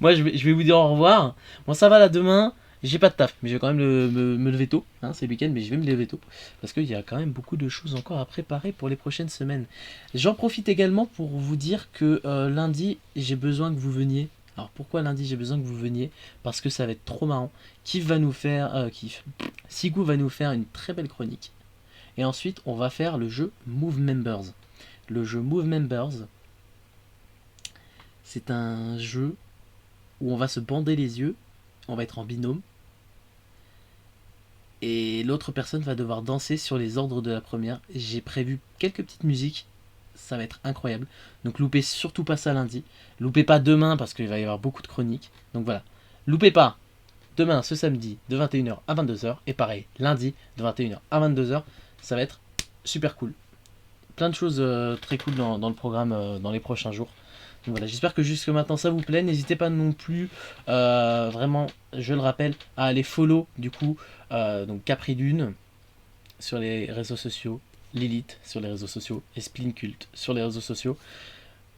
Speaker 1: Moi je vais vous dire au revoir. Bon ça va là demain, j'ai pas de taf, mais je vais quand même me lever tôt. Hein, c'est le week-end, mais je vais me lever tôt. Parce qu'il y a quand même beaucoup de choses encore à préparer pour les prochaines semaines. J'en profite également pour vous dire que lundi, j'ai besoin que vous veniez. Alors pourquoi lundi j'ai besoin que vous veniez? Parce que ça va être trop marrant. Sigou va nous faire une très belle chronique. Et ensuite, on va faire le jeu Move Members. Le jeu Move Members, c'est un jeu où on va se bander les yeux, on va être en binôme, et l'autre personne va devoir danser sur les ordres de la première. J'ai prévu quelques petites musiques, ça va être incroyable. Donc loupez surtout pas ça lundi. Loupez pas demain parce qu'il va y avoir beaucoup de chroniques. Donc voilà, loupez pas demain, ce samedi, de 21h à 22h, et pareil, lundi, de 21h à 22h. Ça va être super cool. Plein de choses très cool dans le programme dans les prochains jours. Donc voilà, j'espère que jusque maintenant ça vous plaît. N'hésitez pas non plus, vraiment, je le rappelle, à aller follow du coup donc Capri Dune sur les réseaux sociaux, Lilith sur les réseaux sociaux et Spleen Cult sur les réseaux sociaux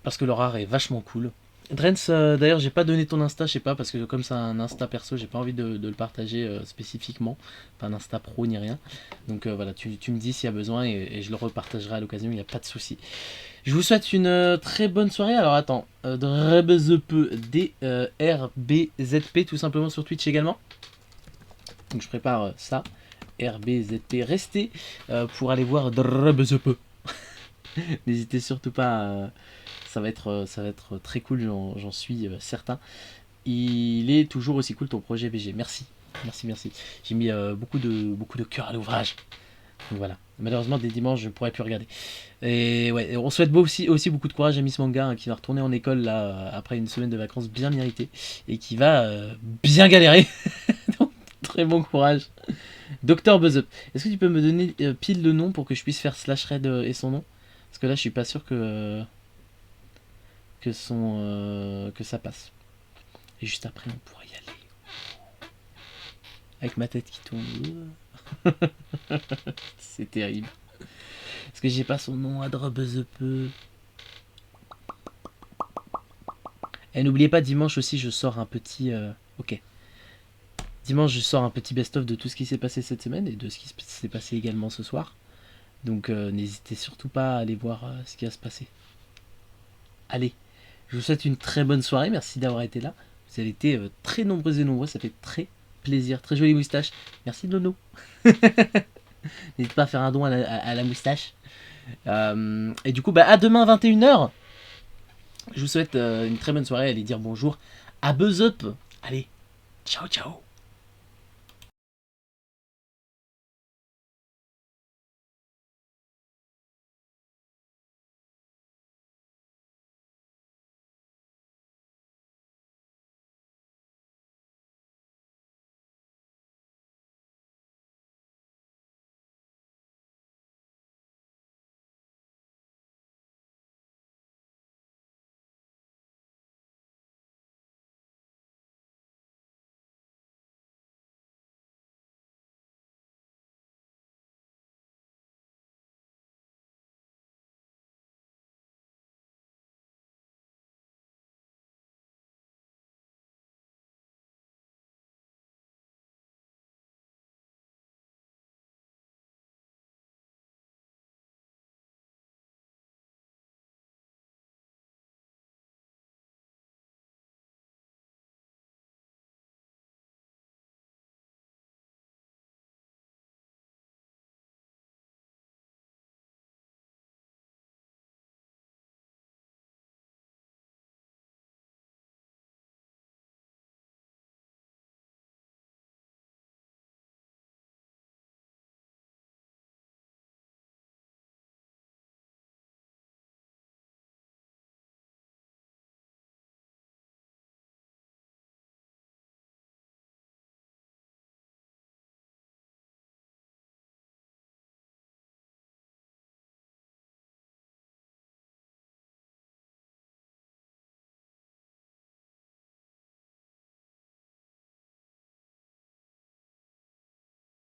Speaker 1: parce que leur art est vachement cool. Drens, d'ailleurs, j'ai pas donné ton Insta, je sais pas, parce que comme c'est un Insta perso, j'ai pas envie de le partager spécifiquement, pas un Insta pro ni rien. Donc voilà, tu me dis s'il y a besoin et je le repartagerai à l'occasion, il n'y a pas de souci. Je vous souhaite une très bonne soirée. Alors attends, DRBZP tout simplement sur Twitch également. Donc je prépare ça, RBZP, restez pour aller voir DRBZP. N'hésitez surtout pas ça va être très cool, j'en suis certain. Il est toujours aussi cool ton projet BG. Merci. J'ai mis beaucoup de cœur à l'ouvrage. Donc voilà. Malheureusement, des dimanches, je ne pourrais plus regarder. Et ouais, on souhaite aussi beaucoup de courage à Miss Manga hein, qui va retourner en école là après une semaine de vacances bien méritée et qui va bien galérer. Donc très bon courage. Docteur Buzzup, est-ce que tu peux me donner pile le nom pour que je puisse faire slash red et son nom? Parce que là, je suis pas sûr que ça passe. Et juste après, on pourra y aller. Avec ma tête qui tourne. C'est terrible. Est-ce que j'ai pas son nom à Drobezepeu? Et n'oubliez pas, dimanche aussi, je sors un petit... Ok. Dimanche, je sors un petit best-of de tout ce qui s'est passé cette semaine et de ce qui s'est passé également ce soir. Donc n'hésitez surtout pas à aller voir ce qui va se passer. Allez, je vous souhaite une très bonne soirée. Merci d'avoir été là. Vous avez été très nombreux et nombreux. Ça fait très plaisir. Très jolie moustache. Merci Nono. N'hésitez pas à faire un don à la moustache. Et du coup, à demain 21h. Je vous souhaite une très bonne soirée. Allez dire bonjour à Buzzup. Allez, ciao ciao.